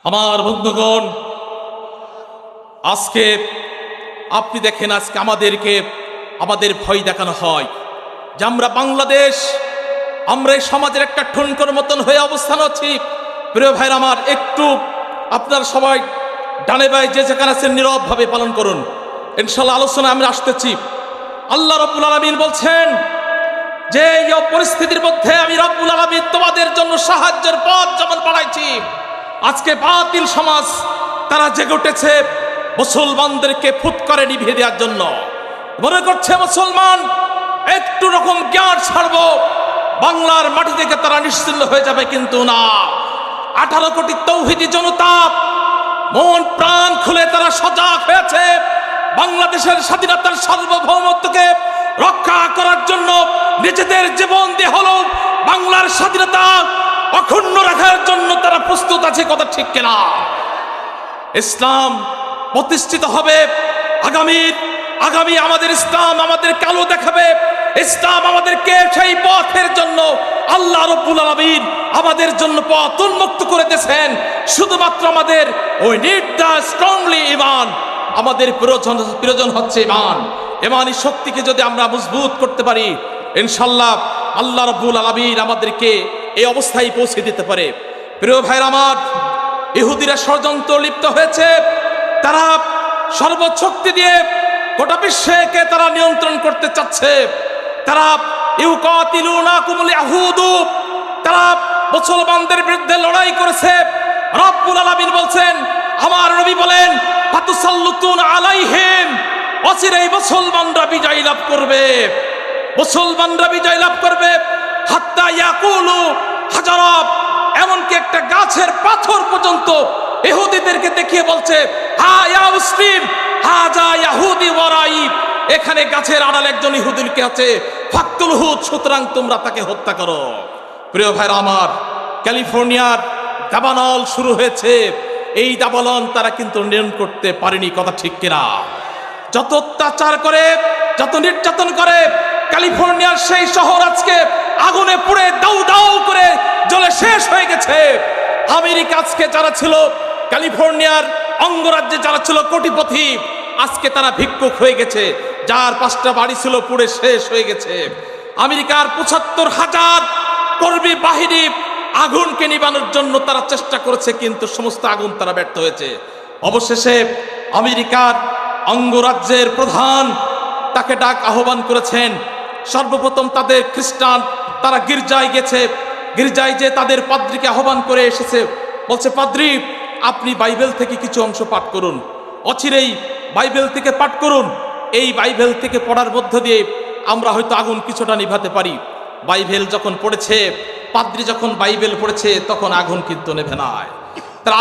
আমার বন্ধুগণ, আজকে আপনি দেখেন, আজকে আমাদের ভয় দেখানো হয় যে আমরা বাংলাদেশ, আমরা এই সমাজের একটা ঠুনকোর মতন হয়ে অবস্থান আছি। প্রিয় ভাইরা আমার, একটু আপনারা সবাই ডানে বাই যে যেখানে আছেন নীরব ভাবে পালন করুন। ইনশাআল্লাহ আলোচনায় আমরা আসতেছি। আল্লাহ রাব্বুল আলামিন বলছেন যে এই পরিস্থিতির মধ্যে আমি রাব্বুল আলামিন তোমাদের জন্য সাহায্যের পথ যেমন বাড়াইছি, আজকে বাতিল সমাজ তারা জেগে উঠেছে মুসলমানদেরকে ফুৎকারে নিভিয়ে দেওয়ার জন্য। মনে করছে মুসলমান একটু রকম জ্ঞান ছাড়বো, বাংলার মাটি থেকে তারা নিশ্চিন্ন হয়ে যাবে, কিন্তু না। 18 কোটি তৌহিদি জনতা মন প্রাণ খুলে তারা সজাগ হয়েছে। বাংলাদেশের স্বাধীনতার সার্বভৌমত্বকে রক্ষা করার জন্য নিজেদের জীবন দিয়ে হলো বাংলার স্বাধীনতা অক্ষুণ্ণ রাখার জন্য তারা প্রস্তুত আছে। কথা ঠিক কিনা? ইসলাম প্রতিষ্ঠিত হবে। আগামী আমাদের ইসলাম আমাদেরকে আলো দেখাবে। ইসলাম আমাদেরকে সেই পথের জন্য আল্লাহ রাব্বুল আলামিন আমাদের জন্য পথ উন্মুক্ত করে দিয়েছেন। শুধুমাত্র আমাদের ওই নির্দাস স্ট্রংলি ঈমান, আমাদের প্রয়োজন হচ্ছে ঈমান। ঈমানি শক্তিকে যদি আমরা মজবুত করতে পারি, ইনশাআল্লাহ আল্লাহ রাব্বুল আলামিন আমাদেরকে এই অবস্থায় পৌঁছে দিতে পারে। প্রিয় ভাইরা আমার, ইহুদিরা ষড়যন্ত্র লিপ্ত হয়েছে। তারা সর্বশক্তি দিয়ে গোটা বিশ্বকে তারা নিয়ন্ত্রণ করতে চাচ্ছে। তারা ইউকাতিলুনাকুমুল ইয়াহুদু, তারা মুসলমানদের বিরুদ্ধে লড়াই করেছে। রব্বুল আলামিন বলছেন, আমার নবী বলেন, ফাতুসাল্লুতুন আলাইহিম, অচিরেই মুসলমানরা বিজয় লাভ করবে। মুসলমানরা বিজয় লাভ করবে। হাত্তা ইয়াকুলু হাজারা, এমনকি একটা গাছের পাথর পর্যন্ত ইহুদিদেরকে দেখিয়ে বলছে, হা ইয়া মুসলিম হাজা ইয়াহুদি ওয়ারাই, এখানে গাছের আড়ালে একজন ইহুদিকে আছে, ফাকতুলহু, সুতরাং তোমরা তাকে হত্যা করো। প্রিয় ভাইরা আমার, ক্যালিফোর্নিয়ার দাবানল শুরু হয়েছে। এই দাবানল তারা কিন্তু নিয়ন্ত্রণ করতে পারেনি। কথা ঠিক কিনা? যত অত্যাচার করে, যত নির্যাতন করে, ক্যালিফোর্নিয়ার সেই শহর আজকে আগুনে পুড়ে দাউ দাউ করে জ্বলে শেষ হয়ে গেছে। আমেরিকা আজকে যারা ছিল, ক্যালিফোর্নিয়ার অঙ্গরাজ্যে যারা ছিল কোটিপতি, আজকে তারা ভিক্ষুক হয়ে গেছে। যার 5টা বাড়ি ছিল পুড়ে শেষ হয়ে গেছে। আমেরিকার 75,000 কর্মী বাহিনী আগুনকে নিবানোর জন্য তারা চেষ্টা করেছে, কিন্তু সমস্ত আগুন তারা ব্যর্থ হয়েছে। অবশেষে আমেরিকার অঙ্গরাজ্যের প্রধান তাকে ডাক আহ্বান করেছেন। সর্বপ্রথম তাদের খ্রিস্টান তারা গির্জায় গেছে, গির্জায় যে তাদের পাদ্রীকে আহ্বান করে এসেছে, বলছে পাদ্রী আপনি বাইবেল থেকে কিছু অংশ পাঠ করুন, অচিরেই বাইবেল থেকে পাঠ করুন, এই বাইবেল থেকে পড়ার মধ্য দিয়ে আমরা হয়তো আগুন কিছুটা নিভাতে পারি। বাইবেল যখন পড়েছে, পাদ্রী যখন বাইবেল পড়েছে, তখন আগুন কিন্তু নেভে নাই। তারা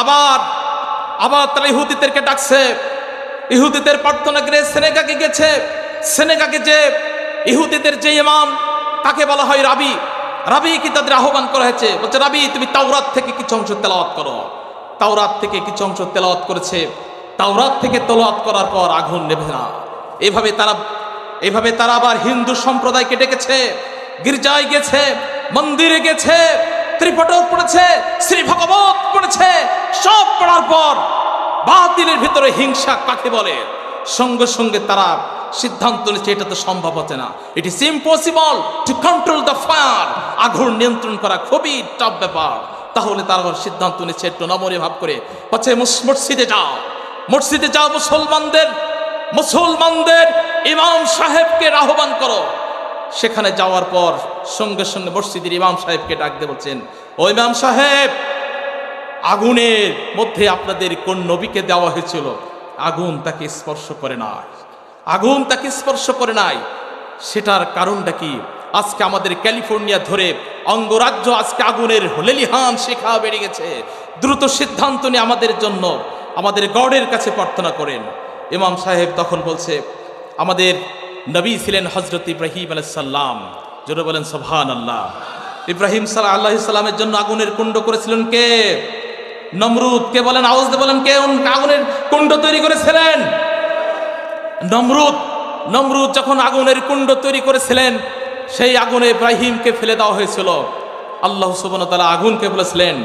আবার তারা ইহুদিদেরকে ডাকছে, ইহুদিদের প্রার্থনা গৃহে সেনেগাকে গেছে। সেনেগাকে যে ইহুদিদের যে ইমাম তাকে বলা হয় রাবি, রাবি কি তাদের আহ্বান করা হয়েছে, বলছে রাবি তুমি তাওরাত থেকে কিছু অংশ তেলাওয়াত করো। তাওরাত থেকে কিছু অংশ তেলাওয়াত করেছে। তাওরাত থেকে তেলাওয়াত করার পর আগুন নেভে না। এভাবে তারা আবার হিন্দু সম্প্রদায়কে ডেকেছে, গির্জায় গেছে, মন্দিরে গেছে, ত্রিপটক পড়েছে, শ্রী ভগবত পড়েছে। সব পড়ার পর বাতিলের ভিতরে হিংসা কাকে বলে, সঙ্গে সঙ্গে তারা সিদ্ধান্ত নিচ্ছে এটা তো সম্ভব হচ্ছে না, it is impossible to control the fire. আগুন নিয়ন্ত্রণ করা খুবই টাফ ব্যাপার। তাহলে তারা সিদ্ধান্ত নিচ্ছে একটু নমরে ভাব করে, হচ্ছে মসজিদে যাও, মসজিদে যাও, মুসলমানদের ইমাম সাহেবকে আহ্বান করো। সেখানে যাওয়ার পর সঙ্গে সঙ্গে মসজিদের ইমাম সাহেবকে ডাক দিয়ে বলছেন, ও ইমাম সাহেব, আগুনের মধ্যে আপনাদের কোন নবীকে দেওয়া হয়েছিল, আগুন তাকে স্পর্শ করে নাই, আগুন তাকে স্পর্শ করে নাই। সেটার কারণটা কি? আজকে আমাদের ক্যালিফোর্নিয়া ধরে অঙ্গরাজ্য আজকে আগুনের লেলিহান শিখা বেড়ে গেছে। দ্রুত সিদ্ধান্ত নিয়ে আমাদের জন্য আমাদের গডের কাছে প্রার্থনা করেন। ইমাম সাহেব তখন বলছে, আমাদের নবী ছিলেন হযরত ইব্রাহিম আলাইহিস সালাম। জোরে বলেন সুবহানাল্লাহ। ইব্রাহিম আলাইহিস সালামের জন্য আগুনের কুণ্ড করেছিলেন কে? নমরুদ। কে বলেন আওয়াজ দিয়ে বলেন, কে আগুনের কুণ্ড তৈরি করেছিলেন? নমরুদ যখন আগুনের কুণ্ড তৈরি করেছিলেন, সেই আগুনে ইব্রাহিমকে ফেলে দেওয়া হয়েছিল। আল্লাহ সুবহানাহু ওয়া তাআলা আগুনকে বলেছিলেন,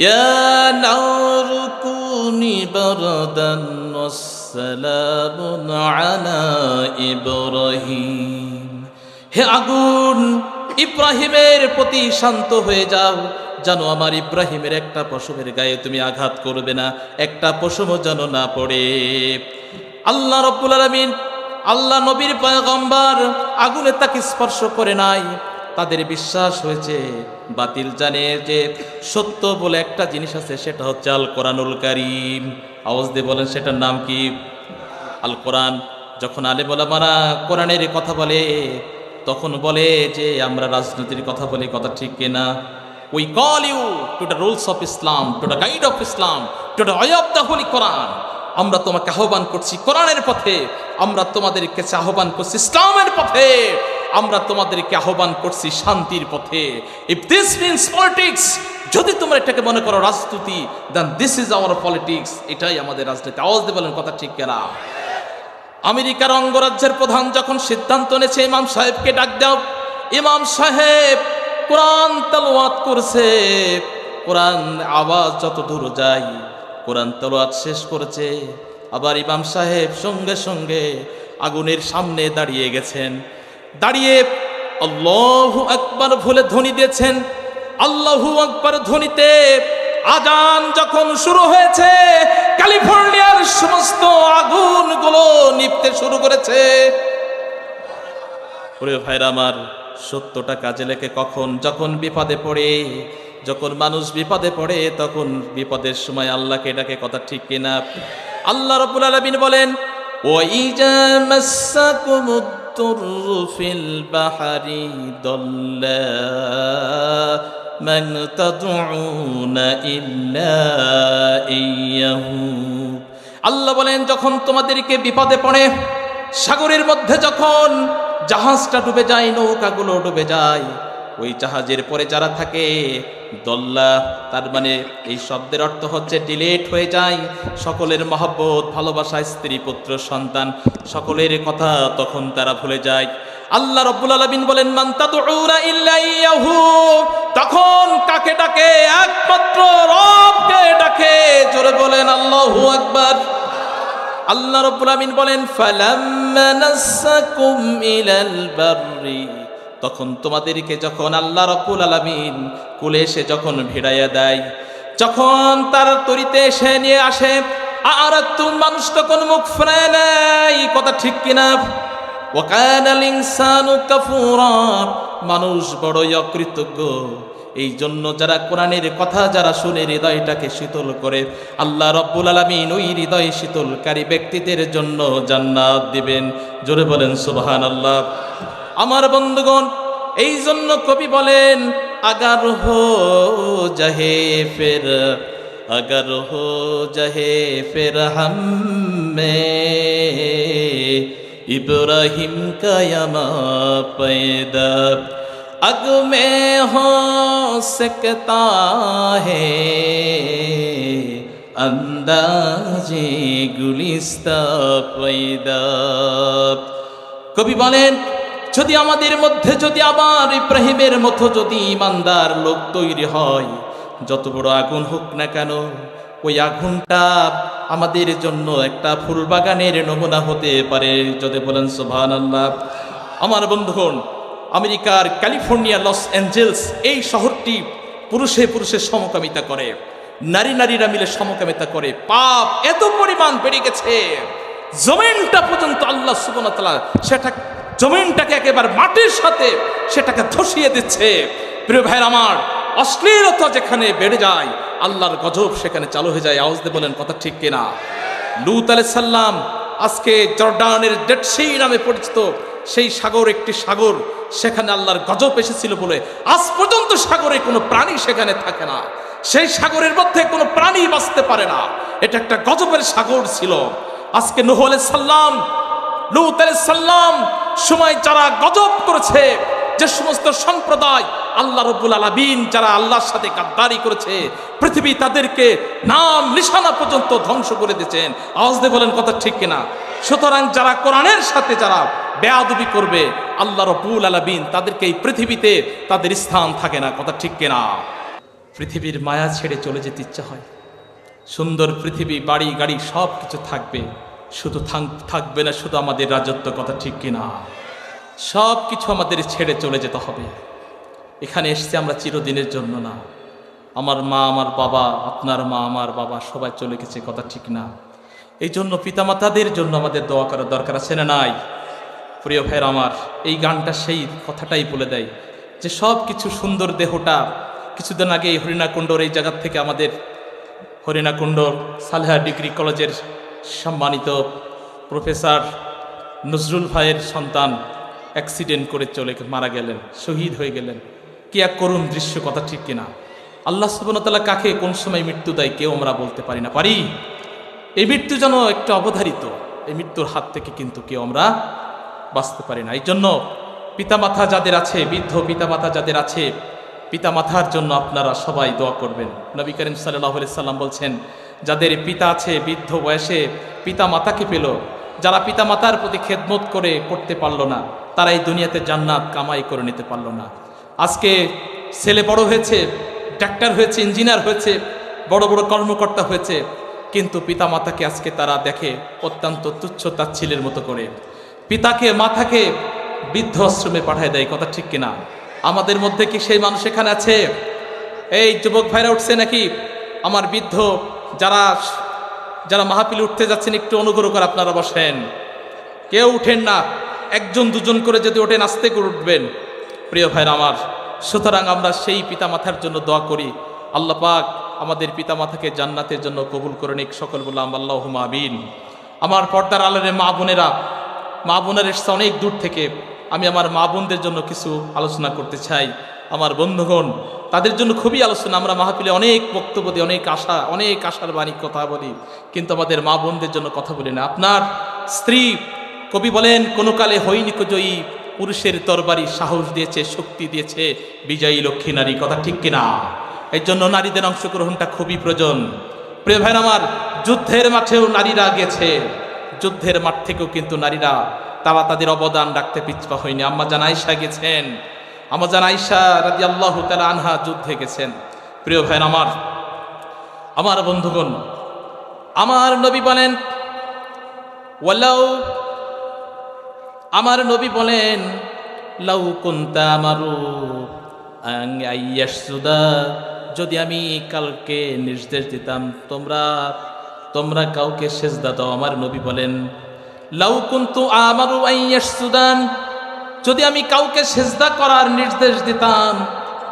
ইয়া নারু কুনি বারদান ওয়াস সালামুন আলা ইব্রাহিম। হে আগুন, ইব্রাহিমের প্রতি শান্ত হয়ে যাও, জানো আমার ইব্রাহিমের একটা পশমের গায়ে তুমি আঘাত করবে না, একটা পশমও যেন না পড়ে। আল্লাহ রাব্বুল আলামিন, আল্লাহ নবীর পয়গম্বর আগুনে তাকে স্পর্শ করে নাই। তাদের বিশ্বাস হয়েছে, বাতিল জানে যে সত্য বলে একটা জিনিস আছে, সেটা হচ্ছে আল কোরআনুল কারীম। আওয়াজ দিয়ে বলেন সেটার নাম কি? আল কোরআন। যখন আলেম ওলামারা কোরআনের কথা বলে, তখন বলে যে আমরা রাজনীতির কথা বলি, কথা ঠিক কিনা? We call you to the rules of Islam, to the guide of Islam, to the way of the holy Quran. আমরা তোমাকে আহ্বান করছি কোরআনের পথে, আমরা তোমাদেরকে আহ্বান করছি ইসলামের পথে, আমরা তোমাদেরকে আহ্বান করছি শান্তির পথে। ইফ দিস মিনস পলিটিক্স, যদি তোমরা এটাকে মনে করো রাজনীতি, দেন দিস ইজ আওয়ার পলিটিক্স, এটাই আমাদের রাজনীতি। আওয়াজ দিয়ে বলেন কথা ঠিক কিনা? আমেরিকার অঙ্গরাজ্যের প্রধান যখন সিদ্ধান্ত নিয়েছে ইমাম সাহেবকে ডাক দাও, ইমাম সাহেব কোরআন তেলাওয়াত করছে। কোরআন আওয়াজ যত দূর যায়, কোরআন তেলাওয়াত শেষ করেছে, আবার ইমাম সাহেব সঙ্গে সঙ্গে আগুনের সামনে দাঁড়িয়ে গেছেন। দাঁড়িয়ে আল্লাহু আকবার বলে ধ্বনি দিয়েছেন। আল্লাহু আকবার ধ্বনিতে আজান যখন শুরু হয়েছে, ক্যালিফোর্নিয়ার সমস্ত আগুনগুলো নিভতে শুরু করেছে। ওরে ভাইরা আমার, সত্যটা কাজে লেগে কখন? যখন বিপদে পড়ে, যখন মানুষ বিপদে পড়ে, তখন বিপদের সময় আল্লাহকে ডাকে, কথা ঠিক কিনা? আল্লাহ রাব্বুল আলামিন বলেন, ওয়াইজা মাসসাকুমুদ দুররু ফিল বাহরি দাল্লা মান তাদউনা ইল্লা ইয়্যাহু। আল্লাহ বলেন, যখন তোমাদেরকে বিপদে পড়ে, সাগরের মধ্যে যখন জাহাজটা ডুবে যায়, নৌকাগুলো ডুবে যায়, ওই জাহাজের পরে যারা থাকে, দল্লা, তার মানে এই শব্দের অর্থ হচ্ছে ডিলেট হয়ে যায়। সকলের মহব্বত, ভালোবাসা, স্ত্রী, পুত্র, সন্তান, সকলের কথা তখন তারা ভুলে যায়। আল্লাহ রাব্বুল আলামিন বলেন, মান তাদউনা ইল্লা ইয়াহু, তখন কাকে ডাকে? একমাত্র রবকে ডাকে। জোরে বলেন আল্লাহু আকবার। আল্লাহ রাব্বুল আমিন বলেন ফালাম্মা নাসাকুম ইলাল বাররি, তখন তোমাদেরকে যখন আল্লাহ রাব্বুল আলামিন কুলে এসে যখন ভিড়াইয়া দেয়, যখন তার তরিতে এসে নিয়ে আসে, আরাতুম মানুষ তখন মুখ ফিরায় নেয়। কথা ঠিক কিনা? ওয়া কানাল ইনসানু কাফুরা, মানুষ বড়ই অকৃতজ্ঞ। এই জন্য যারা কোরআনের কথা যারা শুনে হৃদয়টাকে শীতল করে, আল্লাহ রাব্বুল আলামিন ওই হৃদয় শীতলকারী ব্যক্তিদের জন্য জান্নাত দিবেন। জোরে বলেন সুবহানাল্লাহ। আমার বন্ধুগণ, এই জন্য কবি বলেন আগার হো জাহে ফির, अगर हो जहे फिर हम में इब्राहिम का यमा पैदा, अग में हो सकता है अंदाजे गुलिस्ता पैदा। কবি বলেন যদি আমাদের মধ্যে যদি আবার ইব্রাহিমের মতো যদি ইমানদার লোক তৈরি হয়, যত বড় আগুন হোক না কেন, ওই আগুনটা আমাদের জন্য একটা ফুল বাগানের নমুনা হতে পারে। যদি বলেন সুবহানাল্লাহ। আমার বন্ধুগণ, আমেরিকার ক্যালিফোর্নিয়া লস অ্যাঞ্জেলস এই শহরটি পুরুষে পুরুষের সমকামিতা করে, নারীরা মিলে সমকামিতা করে। পাপ এত পরিমাণ বেড়ে গেছে, জমিনটা পর্যন্ত আল্লাহ সুবহানাহু ওয়া তাআলা সেটা জমিনটাকে একেবারে মাটির সাথে সেটাকে ধসিয়ে দিচ্ছে। প্রিয় ভাইরা আমার, অশ্লীলতা যেখানে বেড়ে যায় আল্লাহর গজব সেখানে চালু হয়ে যায়। আওয়াজ দিয়ে বলেন কথা ঠিক কিনা? লূত আলাইহিস সালাম আজকে জর্ডানের ডেড সি নামে পরিচিত সেই সাগর, একটি সাগর, সেখানে আল্লাহর গজব এসেছিল বলে আজ পর্যন্ত সাগরে কোনো প্রাণী সেখানে থাকে না। সেই সাগরের মধ্যে কোনো প্রাণী বাঁচতে পারে না। এটা একটা গজবের সাগর ছিল। আজকে নূহ আলাইহিস সালাম, লূত আলাইহিস সালাম সময় যারা গজব করেছে, যে সমস্ত সম্প্রদায় আল্লাহ রাব্বুল আলামিন যারা আল্লাহর সাথে গাদ্দারি করেছে, পৃথিবী তাদেরকে নাম নিশানা পর্যন্ত ধ্বংস করে দিয়েছেন। আওয়াজ দিয়ে বলেন কথা ঠিক কিনা? সুতরাং যারা কোরআনের সাথে যারা বেয়াদবি করবে, আল্লাহ রাব্বুল আলামিন তাদেরকে এই পৃথিবীতে তাদের স্থান থাকে না। কথা ঠিক কিনা? পৃথিবীর মায়া ছেড়ে চলে যেতে ইচ্ছা হয়। সুন্দর পৃথিবী, বাড়ি গাড়ি সব কিছু থাকবে, শুধু থাকবে না শুধু আমাদের রাজত্ব। কথা ঠিক কিনা? সব কিছু আমাদের ছেড়ে চলে যেতে হবে। এখানে এসেছি আমরা চিরদিনের জন্য না। আমার মা, আমার বাবা, আপনার মা, আমার বাবা সবাই চলে গেছে। কথা ঠিক না? এই জন্য পিতামাতাদের জন্য আমাদের দোয়া করার দরকার আছে না নাই? প্রিয় ভাইয়ের আমার, এই গানটা সেই কথাটাই বলে দেয় যে সব কিছু সুন্দর দেহটা। কিছুদিন আগে এই হরিণাকুণ্ডর এই জায়গার থেকে আমাদের হরিণাকুণ্ড সালেহা ডিগ্রি কলেজের সম্মানিত প্রফেসর নজরুল ভাইয়ের সন্তান অ্যাক্সিডেন্ট করে চলে মারা গেলেন, শহীদ হয়ে গেলেন। কি এক করুণ দৃশ্য। কথা ঠিক কিনা? আল্লাহ সুবহানাহু ওয়া তাআলা কাকে কোন সময় মৃত্যু দেয় কেউ আমরা বলতে পারি না। পারি? এই মৃত্যু যেন একটা অবধারিত, এই মৃত্যুর হাত থেকে কিন্তু কেউ আমরা বাঁচতে পারি না। এই জন্য পিতামাতা যাদের আছে, বৃদ্ধ পিতামাতা যাদের আছে, পিতামাতার জন্য আপনারা সবাই দোয়া করবেন। নবী করিম সাল্লাল্লাহু আলাইহি সাল্লাম বলছেন, যাদের পিতা আছে, বৃদ্ধ বয়সে পিতা মাতাকে পেল, যারা পিতা মাতার প্রতি খেদমত করতে পারলো না, তারা এই দুনিয়াতে জান্নাত কামাই করে নিতে পারলো না। আজকে ছেলে বড় হয়েছে, ডাক্তার হয়েছে, ইঞ্জিনিয়ার হয়েছে, বড় বড় কর্মকর্তা হয়েছে, কিন্তু পিতা মাতাকে আজকে তারা দেখে অত্যন্ত তুচ্ছ তাচ্ছিলের মতো করে। পিতাকে মাতাকে বৃদ্ধ আশ্রমে পাঠায় দেয়। কথা ঠিক কিনা? আমাদের মধ্যে কি সেই মানুষ এখানে আছে? এই যুবক ভাইরা উঠছে নাকি? আমার বৃদ্ধ যারা যারা মাহফিলে উঠতে যাচ্ছেন একটু অনুগ্রহ করে আপনারা বসেন, কেউ উঠেন না। একজন দুজন করে যদি ওঠেন আস্তে করে উঠবেন। প্রিয় ভাইরা আমার, সুতরাং আমরা সেই পিতামাতার জন্য দোয়া করি, আল্লাহ পাক আমাদের পিতামাতাকে জান্নাতের জন্য কবুল করে নিক। সকল বললাম আল্লাহুম্মা আমিন। আমার পর্দার আলের মা বোনেরা এসছে অনেক দূর থেকে। আমি আমার মা বোনদের জন্য কিছু আলোচনা করতে চাই। আমার বন্ধুগণ, তাদের জন্য খুবই আলোচনা। আমরা মাহফিলে অনেক বক্তব্য দিই, অনেক আশার বাণী কথা বলি, কিন্তু আমাদের মা বোনদের জন্য কথা বলি না। আপনার স্ত্রী, কবি বলেন, কোনো কালে হইনি জয়ী, পুরুষের তরবারি সাহস দিয়েছে, শক্তি দিয়েছে বিজয়ী লক্ষ্মী নারী। কথা ঠিক কিনা? এই জন্য নারীদের অংশগ্রহণটা খুবই প্রয়োজন। প্রিয় ভাইরা আমার, যুদ্ধের মাঠেও নারীরা গেছে, যুদ্ধের মাঠ থেকেও কিন্তু নারীরা তারা তাদের অবদান রাখতে পিছপা হয়নি। আম্মা জান আয়েশা গেছেন, আম্মা জান আয়েশা রাদিয়াল্লাহু তাআলা আনহা যুদ্ধে গেছেন। প্রিয় ভাইরা আমার বন্ধুগণ, আমার নবী বলেন, ওয়ালাউ, আমার নবী বলেন, লাউ কুনতা আমারু আন আইয়াসজুদা, যদি আমি কালকে নির্দেশ দিতাম তোমরা কাউকে সেজদা দাও। আমার নবী বলেন, লাউ কুনতু আমারু আইয়াসজুদান, যদি আমি কাউকে সেজদা করার নির্দেশ দিতাম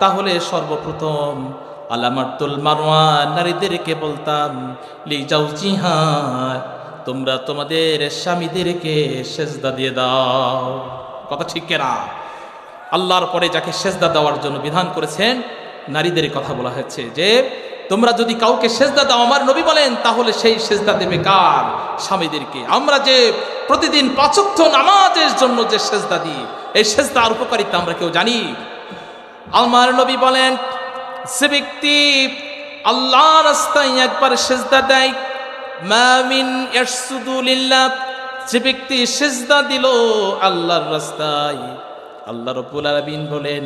তাহলে সর্বপ্রথম আলামাতুল মারওয়া, নারীদেরকে বলতাম লিজাউজিহা, তোমরা তোমাদের স্বামীদেরকে সেজদা দিয়ে দাও। কথা ঠিক কেনা? আল্লাহর পরে যাকে সেজদা দেওয়ার জন্য বিধান করেছেন নারীদের কথা বলা হয়েছে, যে তোমরা যদি কাউকে সেজদা দাও, আমার নবী বলেন, তাহলে সেই সেজদা দেবে কার? স্বামীদেরকে। আমরা যে প্রতিদিন 5 ওয়াক্ত নামাজের জন্য যে সেজদা দিই, এই সেজদার উপকারিতা আমরা কেউ জানি? আমার নবী বলেন, যে ব্যক্তি আল্লাহর রাস্তায় একবার সেজদা দেয়, মা মিন ইয়াসজুদু লিল্লাহ, যে ব্যক্তি সেজদা দিল আল্লাহর রাস্তায়, আল্লাহ রাব্বুল আলামিন বলেন,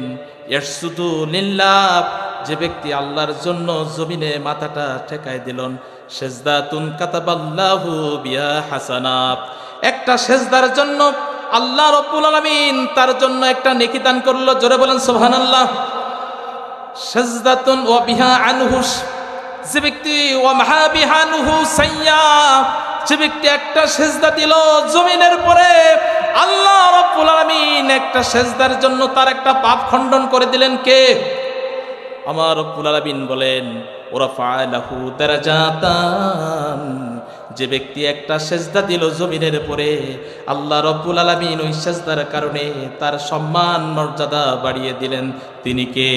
ইয়াসজুদু লিল্লাহ, যে ব্যক্তি আল্লাহর জন্য জমিনে মাথাটা ঠেকায় দিলেন, সেজদাতুন কাতাবাল্লাহু বিহা হাসানাত, একটা সেজদার জন্য আল্লাহ রাব্বুল আলামিন তার জন্য একটা নেকি দান করলো। জোরে বলেন সুবহানাল্লাহ। সেজদাতুন ওয়া বিহা আনহু, যে ব্যক্তি ওয়া মাহা বিহা আনহু সাইয়্যা, যে ব্যক্তি একটা সেজদা দিল জমিনের পরে, আল্লাহ রাব্বুল আলামিন একটা সেজদার জন্য তার একটা পাপ খণ্ডন করে দিলেন। কে? আমার রব্বুল আলামিন বলেন, ওরাফা লাহু দারাজাতান, যে ব্যক্তি একটা সেজদা দিল জমিনের পরে, আল্লাহ রব্বুল আলামিন ওই সেজদার কারণে তার সম্মান মর্যাদা বাড়িয়ে দিলেন। তিনি কে?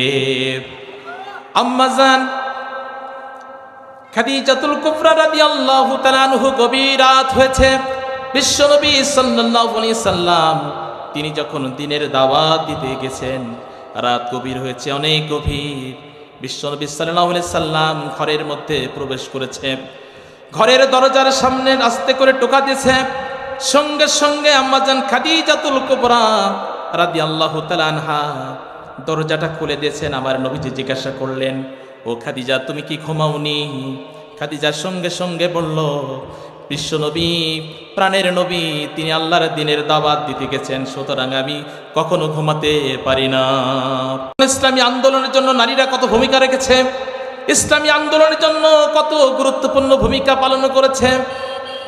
আম্মা জান খাদিজাতুল কুবরা রাদিয়াল্লাহু তাআলা আনহু, গভীর রাত হয়েছে, বিশ্বনবী সাল্লাল্লাহু আলাইহি সাল্লাম তিনি যখন দিনের দাওয়াত দিতে গেছেন, রাত গভীর হয়েছে, অনেক গভীর। বিশ্বনবী সাল্লাল্লাহু আলাইহি সাল্লাম ঘরের মধ্যে প্রবেশ করেছে, ঘরের দরজার সামনে আস্তে করে টোকা দিয়েছে। সঙ্গে সঙ্গে আম্মাজান খাদিজাতুল কুবরা রাদিয়াল্লাহু তাআলা আনহা দরজাটা খুলে দিয়েছেন। আমার নবীজি জিজ্ঞাসা করলেন, ও খাদিজা, তুমি কি ঘুমাওনি? খাদিজার সঙ্গে সঙ্গে বলল, বিশ্বনবী, প্রাণের নবী, তিনি আল্লাহর দিনের দাওয়াত দিতে গেছেন, সুতরাং আমি কখনো ঘুমাতে পারি না। ইসলামী আন্দোলনের জন্য নারীরা কত ভূমিকা রেখেছে, ইসলামী আন্দোলনের জন্য কত গুরুত্বপূর্ণ ভূমিকা পালন করেছে।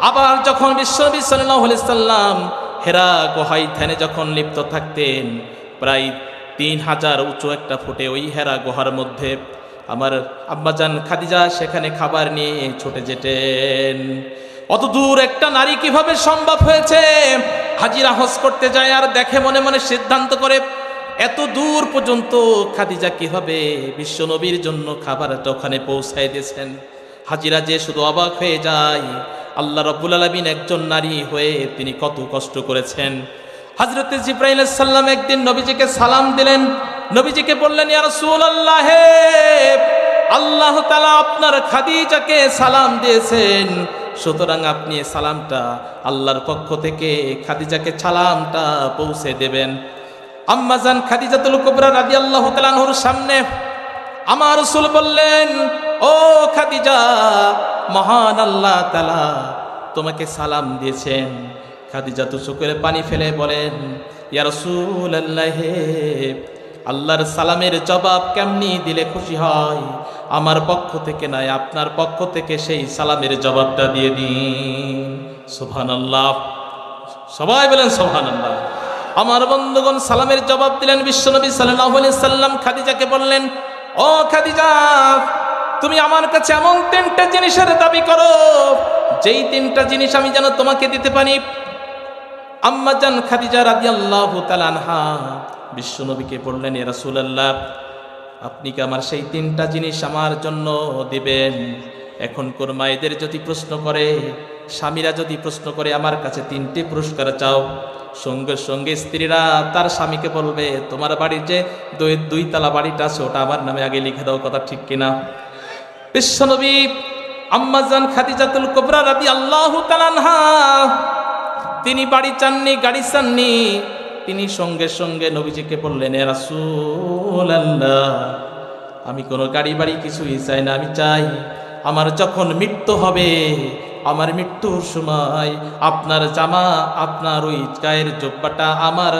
আবার যখন বিশ্বনবী সাল্লাল্লাহু আলাইহি সাল্লাম হেরা গুহায় ধ্যানে যখন লিপ্ত থাকতেন, প্রায় 3000 উঁচু একটা ফুটে ওই হেরা গুহার মধ্যে আমার আম্মাজান খাদিজা সেখানে খাবার নিয়ে ছুটে যেতেন। অত দূর একটা নারী কিভাবে সম্ভব হয়েছে? হাজিরা হজ করতে যায় আর দেখে, মনে মনে সিদ্ধান্ত করে, এত দূর পর্যন্ত খাদিজা কিভাবে বিশ্বনবীর জন্য খাবারটা ওখানে পৌঁছায় দিয়েছেন। হাজিরা যে শুধু অবাক হয়ে যায়, আল্লাহ রাব্বুল আলামিন একজন নারী হয়ে তিনি কত কষ্ট করেছেন। হযরতে জিবরাইল আলাইহিস সালাম একদিন নবীজিকে সালাম দিলেন, নবীজিকে বললেন, ইয়া রাসূলুল্লাহ, আল্লাহ তাআলা আপনার খাদিজাকে সালাম দিয়েছেন, সুতরাং আপনি সালামটা আল্লাহর পক্ষ থেকে খাদিজাকে সালামটা পৌঁছে দেবেন। আম্মাজান খাদিজাতুল কুবরা রাদিয়াল্লাহু তাআলা আনহার সামনে আমার রাসূল বললেন, ও খাদিজা, মহান আল্লাহ তাআলা তোমাকে সালাম দিয়েছেন। খাদিজা তো চোখের পানি ফেলে বলেন, ইয়া রাসূলুল্লাহ, আল্লাহর সালামের জবাব কেমনি দিলে খুশি হয়? আমার পক্ষ থেকে নয়, আপনার পক্ষ থেকে সেই সালামের জবাবটা দিয়ে দিন। সুবহানাল্লাহ, সবাই বলেন সুবহানাল্লাহ। আমার বন্ধুগণ, সালামের জবাব দিলেন বিশ্বনবী সাল্লাল্লাহু আলাইহি সাল্লাম। খাদিজাকে বললেন, ও খাদিজা, তুমি আমার কাছে এমন 3টা জিনিসের দাবি করো, যেই 3টা জিনিস আমি যেন তোমাকে দিতে পারি। আম্মাজান খাদিজা রাদিয়াল্লাহু তাআলা আনহা বিশ্বনবীকে বললেন, ইয়া রাসূলুল্লাহ, আপনি কি আমার সেই 3টা জিনিস আমার জন্য দিবেন? এখনকার মায়েদের যদি প্রশ্ন করে, স্বামীরা যদি প্রশ্ন করে, আমার কাছে 3টে পুরস্কার চাও, সঙ্গে সঙ্গে স্ত্রীরা তার স্বামীকে বলবে, তোমার বাড়ির যে 2 তলা বাড়িটা আছে ওটা আমার নামে আগে লিখে দাও। কথা ঠিক কিনা? বিশ্বনবী আম্মাজান খাদিজাতুল কুবরা রাদিয়াল্লাহু তাআলা আনহা তিনি বাড়ি চাননি, গাড়ি চাননি, তিনি সঙ্গে সঙ্গে নবীজিকে বললেন, ইয়া রাসূলুল্লাহ, আমি কোনো গাড়ি বাড়ি কিছুই চাই না, আমি চাই আমার যখন মৃত্যু হবে আমার মৃত্যুর সময় আপনার জামা, আপনার ওই গায়ের জব্বাটা আমার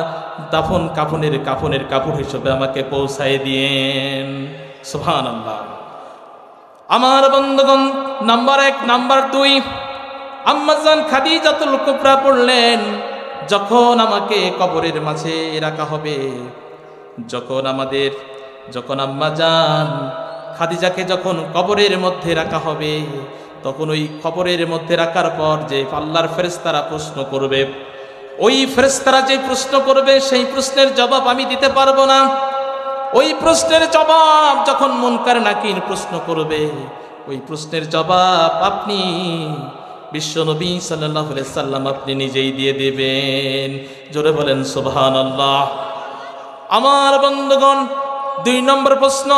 দাফন কাফনের কাপড় হিসেবে আমাকে পৌঁছায় দিয়েন। সুবহানাল্লাহ। আমার বন্ধুগণ, নাম্বার 1, নাম্বার 2, আম্মাজান খাদিজাতুল কুবরা পড়লেন, যখন আমাকে কবরের মাঝে রাখা হবে, যখন আম্মাজান খাদিজাকে যখন কবরের মধ্যে রাখা হবে, তখন ওই কবরের মধ্যে রাখার পর যে আল্লাহর ফেরেশতারা প্রশ্ন করবে, ওই ফেরেশতারা যে প্রশ্ন করবে সেই প্রশ্নের জবাব আমি দিতে পারবো না। ওই প্রশ্নের জবাব যখন মুনকার নাকির প্রশ্ন করবে, ওই প্রশ্নের জবাব আপনি বিশ্বনবী সাল্লাল্লাহু আলাইহি সাল্লাম আপনি নিজেই দিয়ে দেবেন। জোরে বলেন সুবহানাল্লাহ। আমার বন্ধুগণ, 2 নম্বর প্রশ্ন।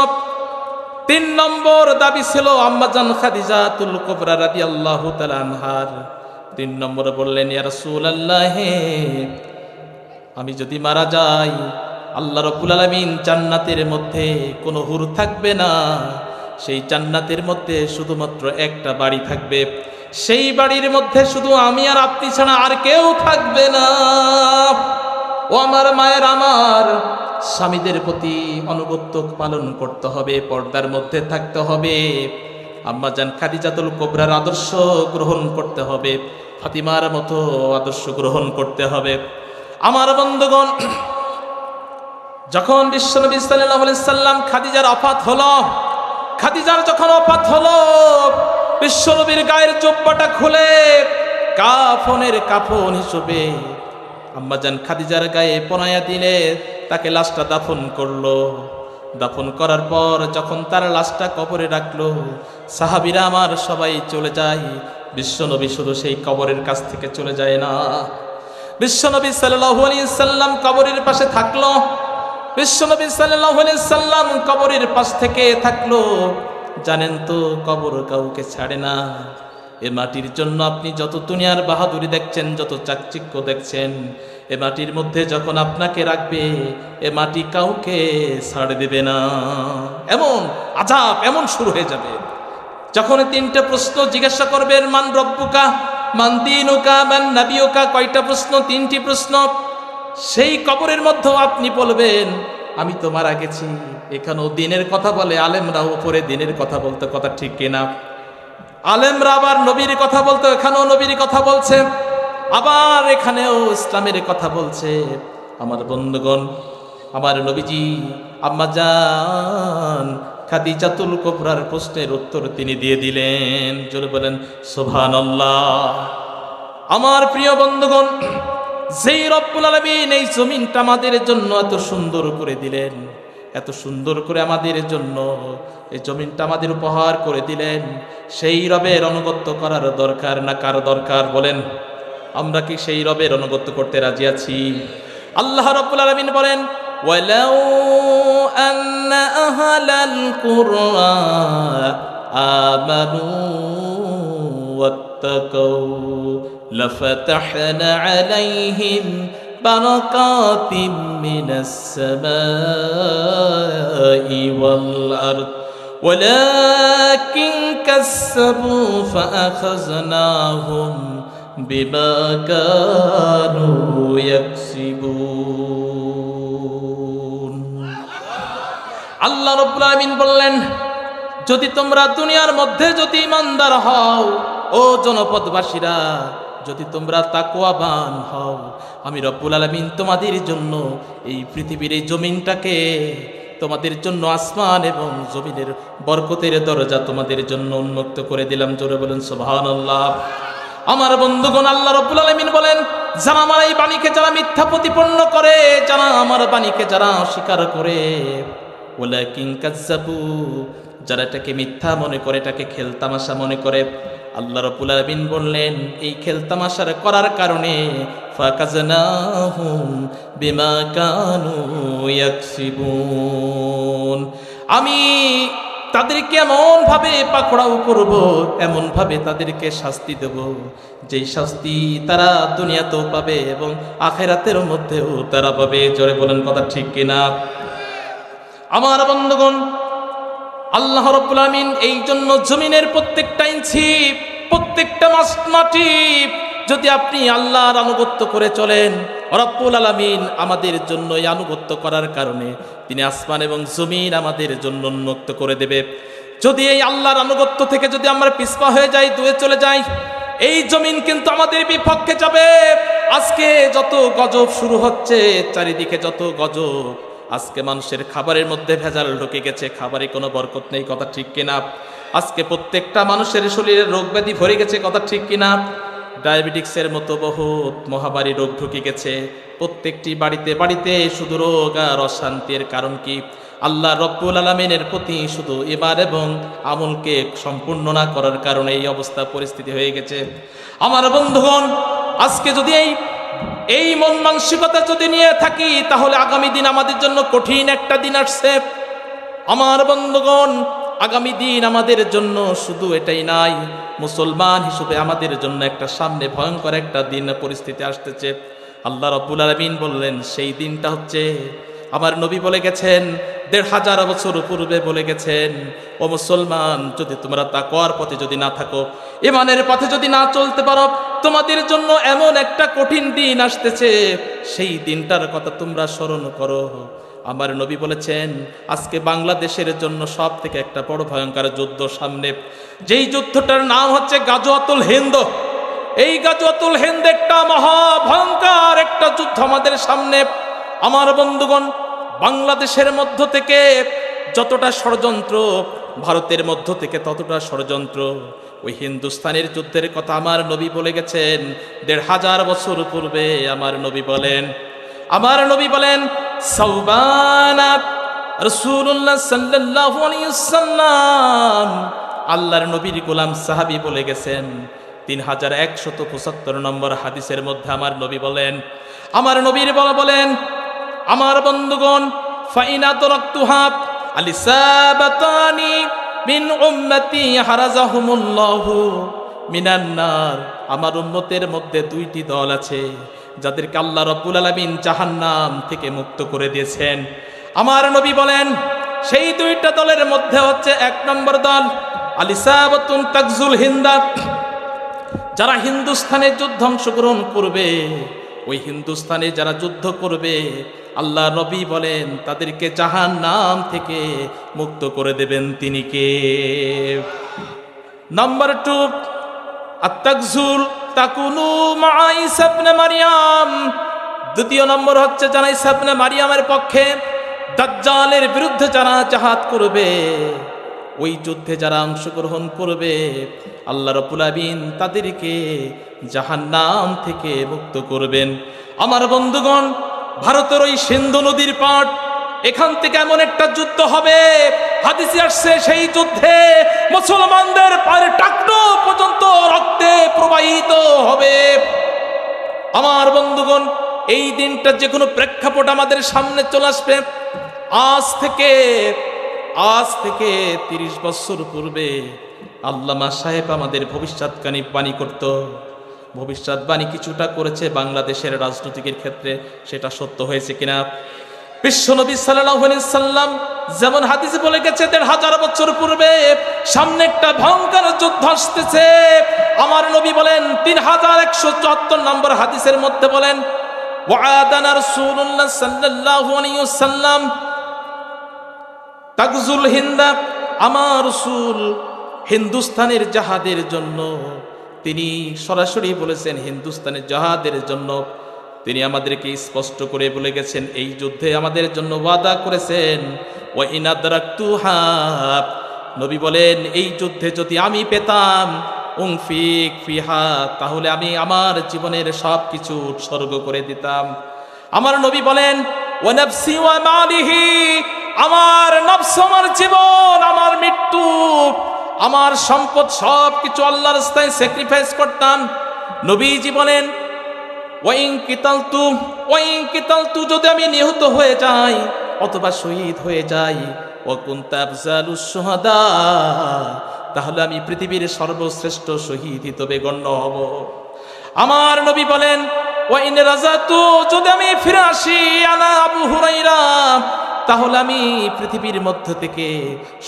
3 নম্বর দাবি ছিল আম্মাজান খাদিজাতুল কুবরা রাদিয়াল্লাহু তাআলা আনহার। 3 নম্বরে বললেন, ইয়া রাসূলুল্লাহ, আমি যদি মারা যাই, আল্লাহ রাব্বুল আলামিন জান্নাতের মধ্যে কোনো হুর থাকবে না, সেই জান্নাতের মধ্যে শুধুমাত্র একটা বাড়ি থাকবে, সেই বাড়ির মধ্যে শুধু আমি আর আপনি ছাড়া আর কেউ থাকবে না। ও আমার মায়ের, আমার স্বামীদের প্রতি আনুগত্য পালন করতে হবে, পর্দার মধ্যে থাকতে হবে, আম্মাজান খাদিজাতুল কুবরার আদর্শ গ্রহণ করতে হবে, ফাতিমার মতো আদর্শ গ্রহণ করতে হবে। আমার বন্ধুগণ, যখন বিশ্বনবী সাল্লাল্লাহু আলাইহি সাল্লাম খাদিজার ওফাত হলো, খাদিজার যখন ওফাত হলো, বিশ্বনবীর গায়ের জুব্বাটা খুলে কাফনের কাফন হিসেবে আম্মাজান খাদিজার গায়ে পরাইয়া দিলে, তাকে লাশটা দাফন করলো। দাফন করার পর যখন তার লাশটা কবরে রাখলো, সাহাবীরা আমার সবাই চলে যায়, বিশ্বনবী শুধু সেই কবরের কাছ থেকে চলে যায় না। বিশ্বনবী সাল্লাল্লাহু আলাইহি সাল্লাম কবরের পাশে থাকলো, বিশ্বনবী সাল্লাল্লাহু আলাইহি সাল্লাম কবরের পাশ থেকে থাকলো। জানেন তো, কবর কাউকে ছাড়ে না। এ মাটির জন্য আপনি যত দুনিয়ার বাহাদুরি দেখছেন, যত চাকচিক্য দেখছেন, এ মাটির মধ্যে যখন আপনাকে রাখবে, এ মাটি কাউকে ছাড়ে দেবে না। এমন আযাব এমন শুরু হয়ে যাবে, যখন 3টে প্রশ্ন জিজ্ঞাসা করবেন, মান রব্বুকা, মান দীনুকা, মান নাবিয়ুকা, কয়টা প্রশ্ন? 3টি প্রশ্ন। সেই কবরের মধ্যেও আপনি বলবেন, আমি তো মারা গেছি। এখানেও দিনের কথা বলে, আলেমরা উপরে দিনের কথা বলতে, কথা ঠিক কিনা? আলেমরা আবার নবীর কথা বলতে, এখানেও নবীর কথা বলছে, আবার এখানেও ইসলামের কথা বলছে। আমার বন্ধুগণ, আমার নবীজি আম্মাজান খাদিজাতুল কুবরার প্রশ্নের উত্তর তিনি দিয়ে দিলেন। জোরে বলেন সুবহানাল্লাহ। আমার প্রিয় বন্ধুগণ, যেই রব্বুল আলামিন এই জমিনটা আমাদের জন্য এত সুন্দর করে দিলেন, এত সুন্দর করে আমাদের জন্য এই জমিনটা আমাদের উপহার করে দিলেন, সেই রবের অনুগত্য করার দরকার না কার দরকার? বলেন, আমরা কি সেই রবের অনুগত্য করতে রাজি আছি? আল্লাহ রাব্বুল আলামিন বলেন, ওয়ালাউ আন্না আহলাল কুরআ আমানু ওয়াত্তাকাউ লাফাতাহনা আলাইহিম বারাকাতিম মিনাস সামাই ওয়াল আরদ ওয়ালাকিন কাসসাবু ফাআখাযনাহুম বিমা কানু ইয়াকসিবুন। আল্লাহ রাব্বুল আলামিন বললেন, যদি তোমরা দুনিয়ার মধ্যে যদি ইমানদার হও, ও জনপদবাসীরা, যদি তোমরা তাকওয়াবান হও, আমি রব্বুল আলামিন তোমাদের জন্য এই পৃথিবীর এই জমিনটাকে, তোমাদের জন্য আসমান এবং জমিনের বরকতের দরজা তোমাদের জন্য উন্মুক্ত করে দিলাম। জোরে বলেন সুবহানাল্লাহ। আমার বন্ধুগণ, আল্লাহ রাব্বুল আলামিন বলেন, যারা আমার এই বাণীকে যারা মিথ্যা প্রতিপন্ন করে, যারা আমার বাণীকে যারা অস্বীকার করে, ওয়ালাকিন কাযযাবু, যারা এটাকে মিথ্যা মনে করে, এটাকে খেলতামাশা মনে করে, আল্লাহ রাব্বুল আলামিন বললেন, এই খেলতামাশার করার কারণে ফাকাযনাহুম বিমা কানু ইয়াকসিবুন, আমি তাদেরকে এমন ভাবে পাকড়াও করব, এমন ভাবে তাদেরকে শাস্তি দেব, যেই শাস্তি তারা দুনিয়াতেও পাবে এবং আখিরাতের মধ্যেও তারা পাবে। জোরে বলেন কথা ঠিক কিনা? আমার বন্ধুগণ, আল্লাহ রাব্বুল আলামিন এই জন্য জমিনের প্রত্যেকটা ইঞ্চি প্রত্যেকটা মাটি যদি আপনি আল্লাহর আনুগত্য করে চলেন, রব্বুল আলামিন আমাদের জন্য এই আনুগত্য করার কারণে তিনি আসমান এবং জমিন আমাদের জন্য উন্মুক্ত করে দেবে। যদি এই আল্লাহর আনুগত্য থেকে যদি আমরা পিছপা হয়ে যাই, দূরে চলে যাই, এই জমিন কিন্তু আমাদের বিপক্ষে যাবে। আজকে যত গজব শুরু হচ্ছে, চারিদিকে যত গজব, আজকে মানুষের খাবারের মধ্যে ভেজাল ঢুকে গেছে, খাবারে কোনো বরকত নেই, কথা ঠিক কিনা? আজকে প্রত্যেকটা মানুষের শরীরে রোগ ব্যাধি ভরে গেছে, কথা ঠিক কিনা? ডায়াবেটিক্সের মতো বহুত মহামারী রোগ ঢুকে গেছে, প্রত্যেকটি বাড়িতে বাড়িতে শুধু রোগ আর অশান্তির কারণ কি? আল্লাহ রব্বুল আলামিনের প্রতি শুধু ঈমান এবং আমলকে সম্পূর্ণ না করার কারণে এই অবস্থা পরিস্থিতি হয়ে গেছে। আমার বন্ধুগণ, আজকে যদি এই মন মানসিকতা যদি নিয়ে থাকি, তাহলে আগামী দিন আমাদের জন্য কঠিন একটা দিন আসছে। আমার বন্ধুগণ, আগামী দিন আমাদের জন্য শুধু এটাই নাই, মুসলমান হিসেবে আমাদের জন্য একটা সামনে ভয়ঙ্কর একটা দিন পরিস্থিতি আসতেছে। আল্লাহ রাব্বুল আলামিন বললেন, সেই দিনটা হচ্ছে, আমার নবী বলে গেছেন, ১৫০০ বছর পূর্বে বলে গেছেন, ও মুসলমান, যদি তোমরা তাকওয়ার পথে যদি না থাকো, ঈমানের পথে যদি না চলতে পারো, তোমাদের জন্য এমন একটা কঠিন দিন আসতেছে, সেই দিনটার কথা তোমরা স্মরণ করো। আমার নবী বলেছেন, আজকে বাংলাদেশের জন্য সব থেকে একটা বড় ভয়ঙ্কর যুদ্ধ সামনে, যেই যুদ্ধটার নাম হচ্ছে গাজওয়াতুল হিন্দ। এই গাজওয়াতুল হিন্দ একটা মহা ভয়ঙ্কর একটা যুদ্ধ আমাদের সামনে। আমার বন্ধুগণ, বাংলাদেশের মধ্য থেকে যতটা ষড়যন্ত্র, ভারতের মধ্য থেকে ততটা ষড়যন্ত্র। ওই হিন্দুস্তানের যুদ্ধের কথা আমার নবী বলে গেছেন ১৫০০ বছর পূর্বে। আমার নবী বলেন সাওবান রাসূলুল্লাহ সাল্লাল্লাহু আলাইহি ওয়াসাল্লাম, আল্লাহর নবীর গোলাম সাহাবী বলে গেছেন, ৩১৭৫ নম্বর হাদিসের মধ্যে আমার নবী বলেন, আমার বন্ধুগণ, ফাইনা তারাকতুহা আলিসাবাতানি মিন উম্মতি হারাজাহুমুল্লাহু মিনান নার। আমার উম্মতের মধ্যে 2টি দল আছে, যাদেরকে আল্লাহ রাব্বুল আলামিন জাহান্নাম থেকে মুক্ত করে দিয়েছেন। আমার নবী বলেন, সেই 2টা দলের মধ্যে হচ্ছে 1 নম্বর দল আলিসাবাতুন তাকজুল হিন্দা, যারা হিন্দুস্তানে যুদ্ধ অংশগ্রহণ করবে। ওই হিন্দুস্তানে যারা যুদ্ধ করবে, আল্লাহ নবী বলেন তাদেরকে জাহান্নাম থেকে মুক্ত করে দেবেন তিনি কে? নাম্বার 2 আত-তাকজুল তাকুনু মা ঈসা ইবনে মারইয়াম। 2য় নম্বর হচ্ছে যারা ঈসা ইবনে মারইয়ামের পক্ষে, দাজ্জালের বিরুদ্ধে যারা জিহাদ করবে, ওই যুদ্ধে যারা অংশগ্রহণ করবে, আল্লাহ রাব্বুল আলামিন তাদেরকে জাহান্নাম থেকে মুক্ত করবেন। আমার বন্ধুগণ, ভারতের ওই সিন্ধু নদীর পাড়, এখান থেকে এমন একটা যুদ্ধ হবে, হাদিসে আসছে সেই যুদ্ধে মুসলমানদের পায়ের টাকনো পর্যন্ত রক্তে প্রবাহিত হবে। আমার বন্ধুগণ, এই দিনটা যে কোনো প্রেক্ষাপট আমাদের সামনে চলে আসবে। আজ থেকে 30 বছর পূর্বে আল্লামা সাহেব আমাদের ভবিষ্যৎবাণী করত। ভবিষ্যৎবাণী কিছুটা করেছে বাংলাদেশের রাজনৈতিকের ক্ষেত্রে, সেটা সত্য হয়েছে কিনা? বিশ্বনবী সাল্লাল্লাহু আলাইহি সাল্লাম যেমন হাদিসে বলে গেছে ১৫০০ বছর পূর্বে সামনে একটা ভয়ঙ্কর যুদ্ধ আসতেছে। আমার নবী বলেন ৩১৭৪ নম্বর হাদিসের মধ্যে বলেন, ওয়াদানা রাসূলুল্লাহ সাল্লাল্লাহু আলাইহি ওয়াসাল্লাম তাকজুল হিন্দা। আমার রাসূল হিন্দুস্তানের জাহাদের জন্য তিনি সরাসরি বলেছেন, হিন্দুস্তানের জাহাদের জন্য তিনি আমাদেরকে স্পষ্ট করে বলে গেছেন, এই যুদ্ধে আমাদের জন্য ওয়াদা করেছেন। ওয়া ইন আদরাকতুহা, নবী বলেন এই যুদ্ধে যদি আমি পেতাম, উনফিক ফিহা, তাহলে আমি আমার জীবনের সব কিছু উৎসর্গ করে দিতাম। আমার নবী বলেন, ওয়া নাফসি ওয়া মালিহি, আমার নফস, আমার জীবন, আমার মৃত্যু, আমার সম্পদ সব কিছু আল্লাহর রাস্তায় স্যাক্রিফাইস করতাম। নবীজি বলেন, ওয়াইন কিতালতু, যদি আমি নিহত হয়ে যাই অথবা শহীদ হয়ে যাই, ওয়া কুনতা আফজালুশ শুহাদা, তাহলে আমি পৃথিবীর সর্বশ্রেষ্ঠ শহীদ হিসেবে গণ্য হব। আমার নবী বলেন, ওয়া ইন রাজাতু, যদি আমি ফিরে আসি আনা আবু হুরাইরা, তাহলে আমি পৃথিবীর মধ্য থেকে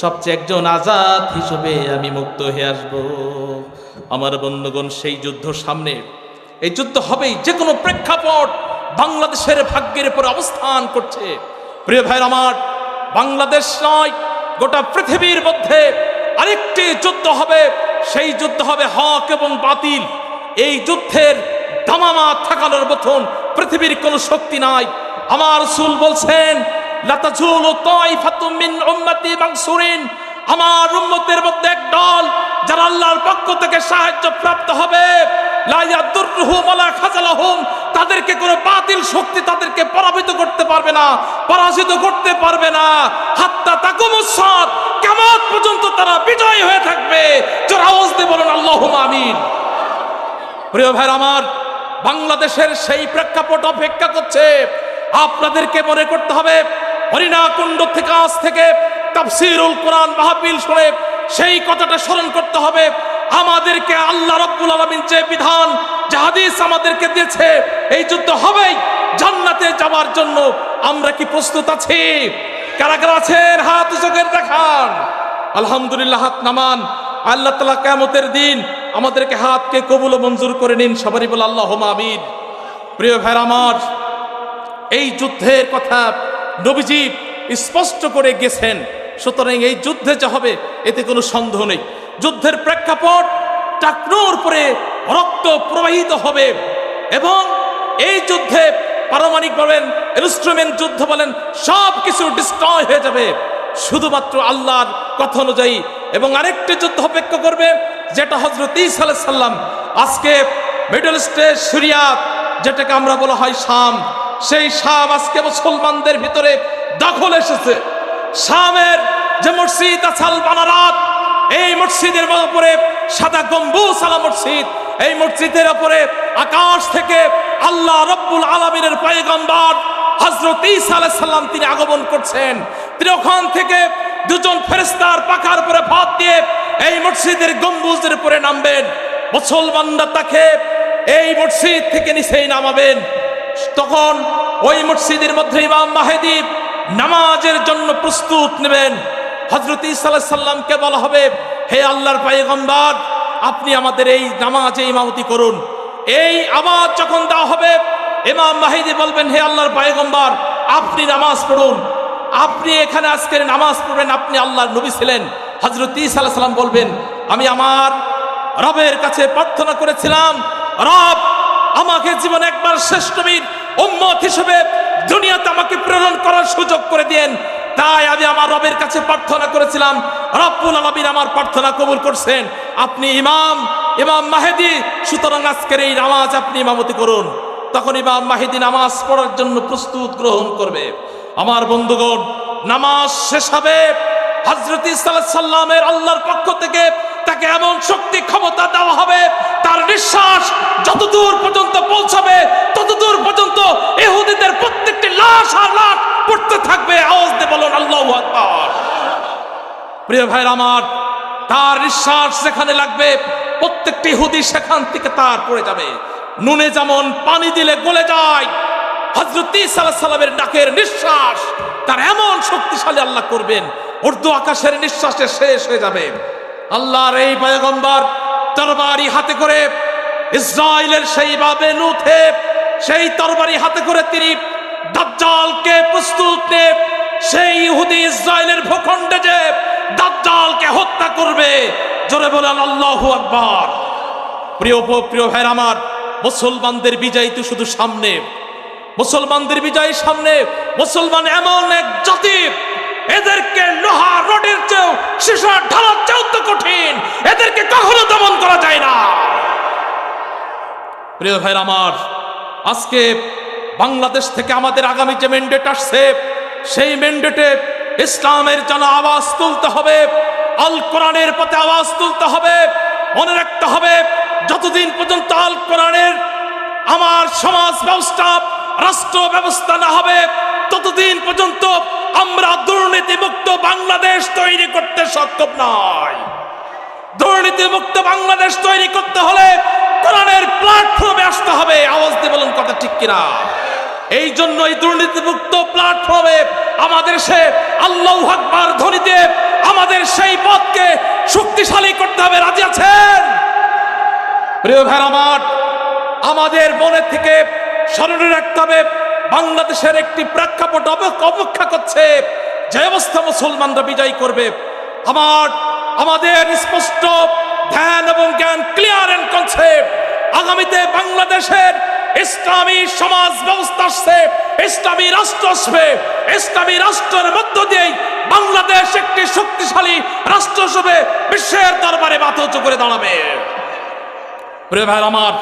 সবচেয়ে একজন আজাদ হিসেবে আমি মুক্ত হয়ে আসব। আমার বন্ধুগণ, সেই যুদ্ধ সামনে, এই যুদ্ধ হবেই। যে কোনো প্রেক্ষাপট বাংলাদেশের ভাগ্যের উপর অবস্থান করছে। প্রিয় ভাইরা আমার, বাংলাদেশ নয়, গোটা পৃথিবীর মধ্যে আরেকটি যুদ্ধ হবে। সেই যুদ্ধ হবে হক এবং বাতিল। এই যুদ্ধের দামামা থাকানোর মতন পৃথিবীর কোনো শক্তি নাই। আমার রাসূল বলছেন, লা তাজুলু তাইফাতুম মিন উম্মতি মানসুরিন, আমার উম্মতের মধ্যে এক দল যারা আল্লাহর পক্ষ থেকে সাহায্য প্রাপ্ত হবে, লা ইয়াদুররুহুম ওয়ালা খাযালাহুম, তাদেরকে কোনো বাতিল শক্তি তাদেরকে পরাজিত করতে পারবে না, হাত্তা তাকুমুস সাত, কিয়ামত পর্যন্ত তারা বিজয়ী হয়ে থাকবে। জোরে আওয়াজ দিয়ে বলুন আল্লাহুম্মা আমিন। প্রিয় ভাইরা আমার, বাংলাদেশের সেই প্রেক্ষাপট অপেক্ষা করছে। আপনাদেরকে মনে করতে হবে, হরিণাকুণ্ড থেকে আজ থেকে তাফসীরুল কোরআন মাহফিল শুনে সেই কথাটা স্মরণ করতে হবে। আমাদেরকে আল্লাহ রাব্বুল আলামিন যে বিধান, যে হাদিস আমাদেরকে দিয়েছে, এই যুদ্ধ হবেই জান্নাতে যাওয়ার জন্য। আমরা কি প্রস্তুত আছি? কারা কারা আছেন হাত উঁচু করে দেখান। আলহামদুলিল্লাহ, হাত নামান। আল্লাহ তাআলা কিয়ামতের দিন আমাদেরকে হাতকে কবুল ও মঞ্জুর করে নিন। সবারই বলে আল্লাহুম্মা আমিন। প্রিয় ভাইরা আমার, এই যুদ্ধের কথা নবীজি স্পষ্ট করে গেছেন। সুতরাং এই যুদ্ধে যা হবে এতে কোনো সন্দেহ নেই। যুদ্ধের প্রেক্ষাপট, টাকনোর পরে রক্ত প্রবাহিত হবে এবং এই যুদ্ধে পারমাণবিক বলেন, ইনস্ট্রুমেন্ট যুদ্ধ বলেন, সব কিছু ডিস্ট্রয় হয়ে যাবে শুধুমাত্র আল্লাহর কথা অনুযায়ী। এবং আরেকটি যুদ্ধ অপেক্ষা করবে, যেটা হযরত ঈসা আলাইহিস সালাম আজকে মিডল ইস্টে, সিরিয়া, যেটাকে আমরা বলা হয় শাম, সেই শাম আজকে মুসলমানদের ভিতরে দখল এসেছে। শামের যে মসজিদ আছে আল বানারাত, এই মসজিদের উপরে সাদা গম্বুজ আলা মসজিদ, এই মসজিদের উপরে আকাশ থেকে আল্লাহ রাব্বুল আলামিনের পয়গম্বর হযরত ঈসা আলাইহিস সালাম তিনি আগমন করছেন। তিনি ওখান থেকে দুজন ফেরেশতার পাখার উপরে ভাত দিয়ে এই মসজিদের গম্বুজের উপরে নামবেন। মুসলমানরা তাকে এই মসজিদ থেকে নিচেই নামাবেন। তখন ওই মসজিদের মধ্যে ইমাম মাহদী নামাজের জন্য প্রস্তুত নেবেন। হযরত ঈসা আলাইহিস সালামকে বলা হবে, হে আল্লাহর পয়গম্বর, আপনি আমাদের এই নামাজে ইমামতি করুন। এই আওয়াজ যখন দেওয়া হবে, ইমাম মাহদী বলবেন, হে আল্লাহর পয়গম্বর, আপনি নামাজ পড়ুন, আপনি এখানে আজকের নামাজ পড়বেন, আপনি আল্লাহর নবী ছিলেন। হযরত ঈসা আলাইহিস সালাম বলবেন, আমি আমার রবের কাছে প্রার্থনা করেছিলাম, রব আমাকে জীবনে একবার শ্রেষ্ঠ নবীর উম্মত হিসেবে দুনিয়াতে আমাকে প্রেরণ করার সুযোগ করে দেন। তাই আমি আমার রবের কাছে প্রার্থনা করেছিলাম, রব্বুল আলামিন আমার প্রার্থনা কবুল করছেন। আপনি ইমাম মাহদী, সুতরাং আজকের এই নামাজ আপনি ইমামতি করুন। তখন ইমাম মাহদী নামাজ পড়ার জন্য প্রস্তুত গ্রহণ করবে। আমার বন্ধুগণ, নামাজ শেষ হবে, হযরত ঈসা আলাইহিস সালামের আল্লাহর পক্ষ থেকে তাকে এমন শক্তি ক্ষমতা দেওয়া হবে, তার নিঃশ্বাস যতদূর পর্যন্ত পৌঁছাবে ততদূর পর্যন্ত ইহুদিদের প্রত্যেকটি লাশ আর লাশ পড়তে থাকবে। আওয়াজ দিয়ে বলুন আল্লাহু আকবার। প্রিয় ভাইরা আমার, তার নিঃশ্বাস যেখানে লাগবে প্রত্যেকটি ইহুদি সেখান থেকে তার পড়ে যাবে। নুনে যেমন পানি দিলে গলে যায়, হযরত ঈসা আলাইহিস সালামের নাকের নিঃশ্বাস তার এমন শক্তিশালী আল্লাহ করবেন, উর্দু আকাশের নিঃশ্বাসে শেষ হয়ে যাবে। আল্লাহর এই পয়গম্বর তরবারি হাতে করে, ইসরাইলের সেই বাবে লুথে সেই তরবারি হাতে করে তিনি দাজ্জালকে প্রস্তুত নিয়ে সেই ইহুদি ইসরাইলের ভূখণ্ডে যে দাজ্জালকে হত্যা করবে। জোরে বলেন আল্লাহু আকবার। প্রিয় ভাইরা আমার, মুসলমানদের বিজয় তো শুধু সামনে, মুসলমানদের বিজয় সামনে। মুসলমান এমন এক জাতি, এদেরকে লোহা রডের চেয়েও সীসা ঢালার চেয়েও তো কঠিন, এদেরকে কখনো দমন করা যায় না। প্রিয় ভাইরা আমার, আজকে বাংলাদেশ থেকে আমাদের আগামী যে ম্যান্ডেট আসছে, সেই ম্যান্ডেটে ইসলামের জন্য আওয়াজ তুলতে হবে, আল কোরআনের পথে আওয়াজ তুলতে হবে। মনে রাখতে হবে, যতদিন পর্যন্ত আল কোরআনের আমার সমাজ ব্যবস্থা, রাষ্ট্র ব্যবস্থা না হবে, ততদিন পর্যন্ত আমরা দুর্নীতিমুক্ত বাংলাদেশ তৈরি করতে সক্ষম নয়। দুর্নীতিমুক্ত বাংলাদেশ তৈরি করতে হলে কোরআনের প্ল্যাটফর্মে আসতে হবে। আওয়াজ দিয়ে বলুন কথা ঠিক কিনা? এই জন্য এই দুর্নীতিমুক্ত প্ল্যাটফর্মে আমাদের সে আল্লাহু আকবার ধ্বনিতে আমাদের সেই পথকে শক্তিশালী করতে হবে। রাজি আছেন? প্রিয় ভাই আমার, আমাদের মনে থেকে স্মরণে রাখতে হবে বাংলাদেশের একটি প্রেক্ষাপট অপেক্ষা করছে, যে অবস্থা মুসলমানরা বিজয় করবে। আমাদের স্পষ্ট ধ্যান এবং জ্ঞান, ক্লিয়ার এন্ড কনসেপ্ট, আগামীতে বাংলাদেশের ইসলামী সমাজ ব্যবস্থা আসছে, ইসলামী রাষ্ট্র আসবে। ইসলামী রাষ্ট্রের মধ্য দিয়েই বাংলাদেশ একটি শক্তিশালী রাষ্ট্র হিসেবে বিশ্বের দরবারে মাথা উঁচু করে দাঁড়াবে। প্রিয় ভাই আমার,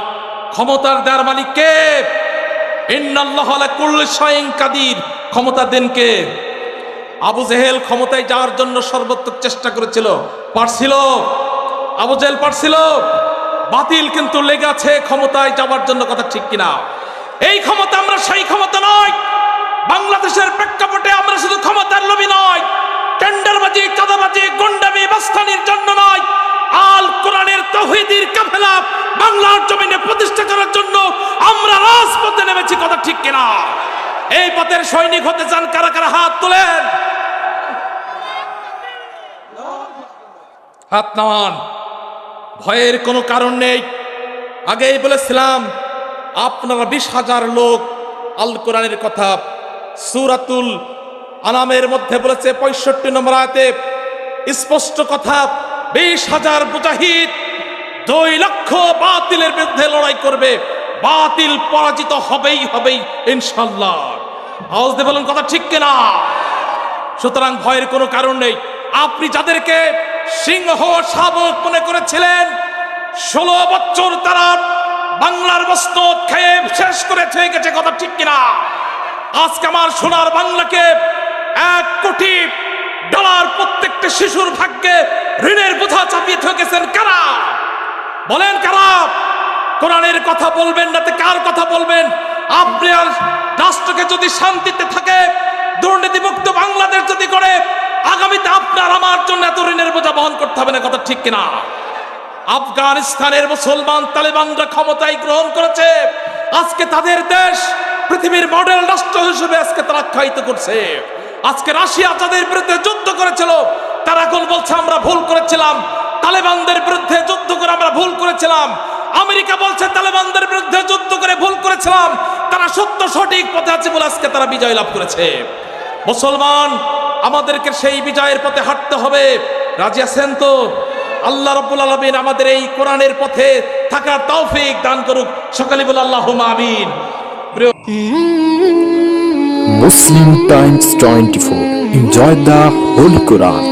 ক্ষমতার দেওয়ার মালিক কে? ইন্নাল্লাহু আলা কুল্লি শাইইন কাদির। ক্ষমতা দেন কে? আবু জেহেল ক্ষমতায় যাওয়ার জন্য সর্বোত্তম চেষ্টা করেছিল, পারছিল? আবু জেহেল পারছিল? বাতিল কিন্তু লেগে আছে ক্ষমতায় যাওয়ার জন্য, কথা ঠিক কিনা? এই ক্ষমতা আমরা সেই ক্ষমতা নয়। বাংলাদেশের প্রেক্ষাপটে আমরা শুধু ক্ষমতার লোভী নয়, টেন্ডারবাজি, চাঁদাবাজি, গুন্ডামি, মাস্তানির জন্য নয়। আল কোরআনের তাওহীদের কাফেলা বাংলার জমিনে প্রতিষ্ঠা করার জন্য আমরা রাজপথে নেমেছি, কথা ঠিক কিনা? এই পথের সৈনিক হতে চান কারা কারা? হাত তোলেন, হাত নামান। ভয়ের কোনো কারণ নেই। আগেই বলেছিলাম আপনারা 20,000 লোক, আল কোরআনের কথা সূরাতুল আনামের মধ্যে বলেছে 65 নম্বর আয়াতে স্পষ্ট কথা, 20,000 মুজাহিদ 2 লক্ষ বাতিলের বিরুদ্ধে লড়াই করবে। বাতিল পরাজিত হবেই হবেই ইনশাআল্লাহ। আওয়াজ দিয়ে বলুন কথা ঠিক কিনা? সুতরাং ভয়ের কোনো কারণ নেই। আপনি যাদেরকে সিংহ শাবক মনে করেছিলেন, 16 বছর তারা বাংলার মস্তক খেয়ে শেষ করে থয়ে গেছে, কথা ঠিক কিনা? আজকে আমার সোনার বাংলাকে $1 কোটি প্রত্যেকটা শিশুর ভাগ্যে ঋণের বোঝা চাপিয়ে থয়ে গেছেন কারা? বলেন কারা? কোরআনের কথা বলবেন না তো কার কথা বলবেন? আপনি আর রাষ্ট্রকে যদি শান্তিতে থাকে, দুর্নীতিমুক্ত বাংলাদেশ যদি করে, আগামীতে আপনার আমার জন্য এত ঋণের বোঝা বহন করতে হবে না, কথা ঠিক কিনা? আফগানিস্তানের মুসলমান তালেবানরা ক্ষমতায় গ্রহণ করেছে, আজকে তাদের দেশ পৃথিবীর মডেল রাষ্ট্র হিসেবে আজকে তারা আখ্যায়িত করছে। আজকে রাশিয়া যাদের বিরুদ্ধে যুদ্ধ করেছিল, তারা এখন বলছে আমরা ভুল করেছিলাম। তালেবানদের বিরুদ্ধে যুদ্ধ করে আমরা ভুল করেছিলাম। আমেরিকা বলছে তালেবানদের বিরুদ্ধে যুদ্ধ করে ভুল করেছিলাম, তারা সত্য সঠিক পথে আছে বলে আজকে তারা বিজয় লাভ করেছে। মুসলমান, আমাদেরকে সেই বিজয়ের পথে হাঁটতে হবে। রাজি আছেন তো? আল্লাহ রাব্বুল আলামিন আমাদের এই কোরআনের পথে থাকার তৌফিক দান করুক। সকলে বলে আল্লাহুম্মা আমিন। Muslim Times 24. Enjoy the Holy Quran.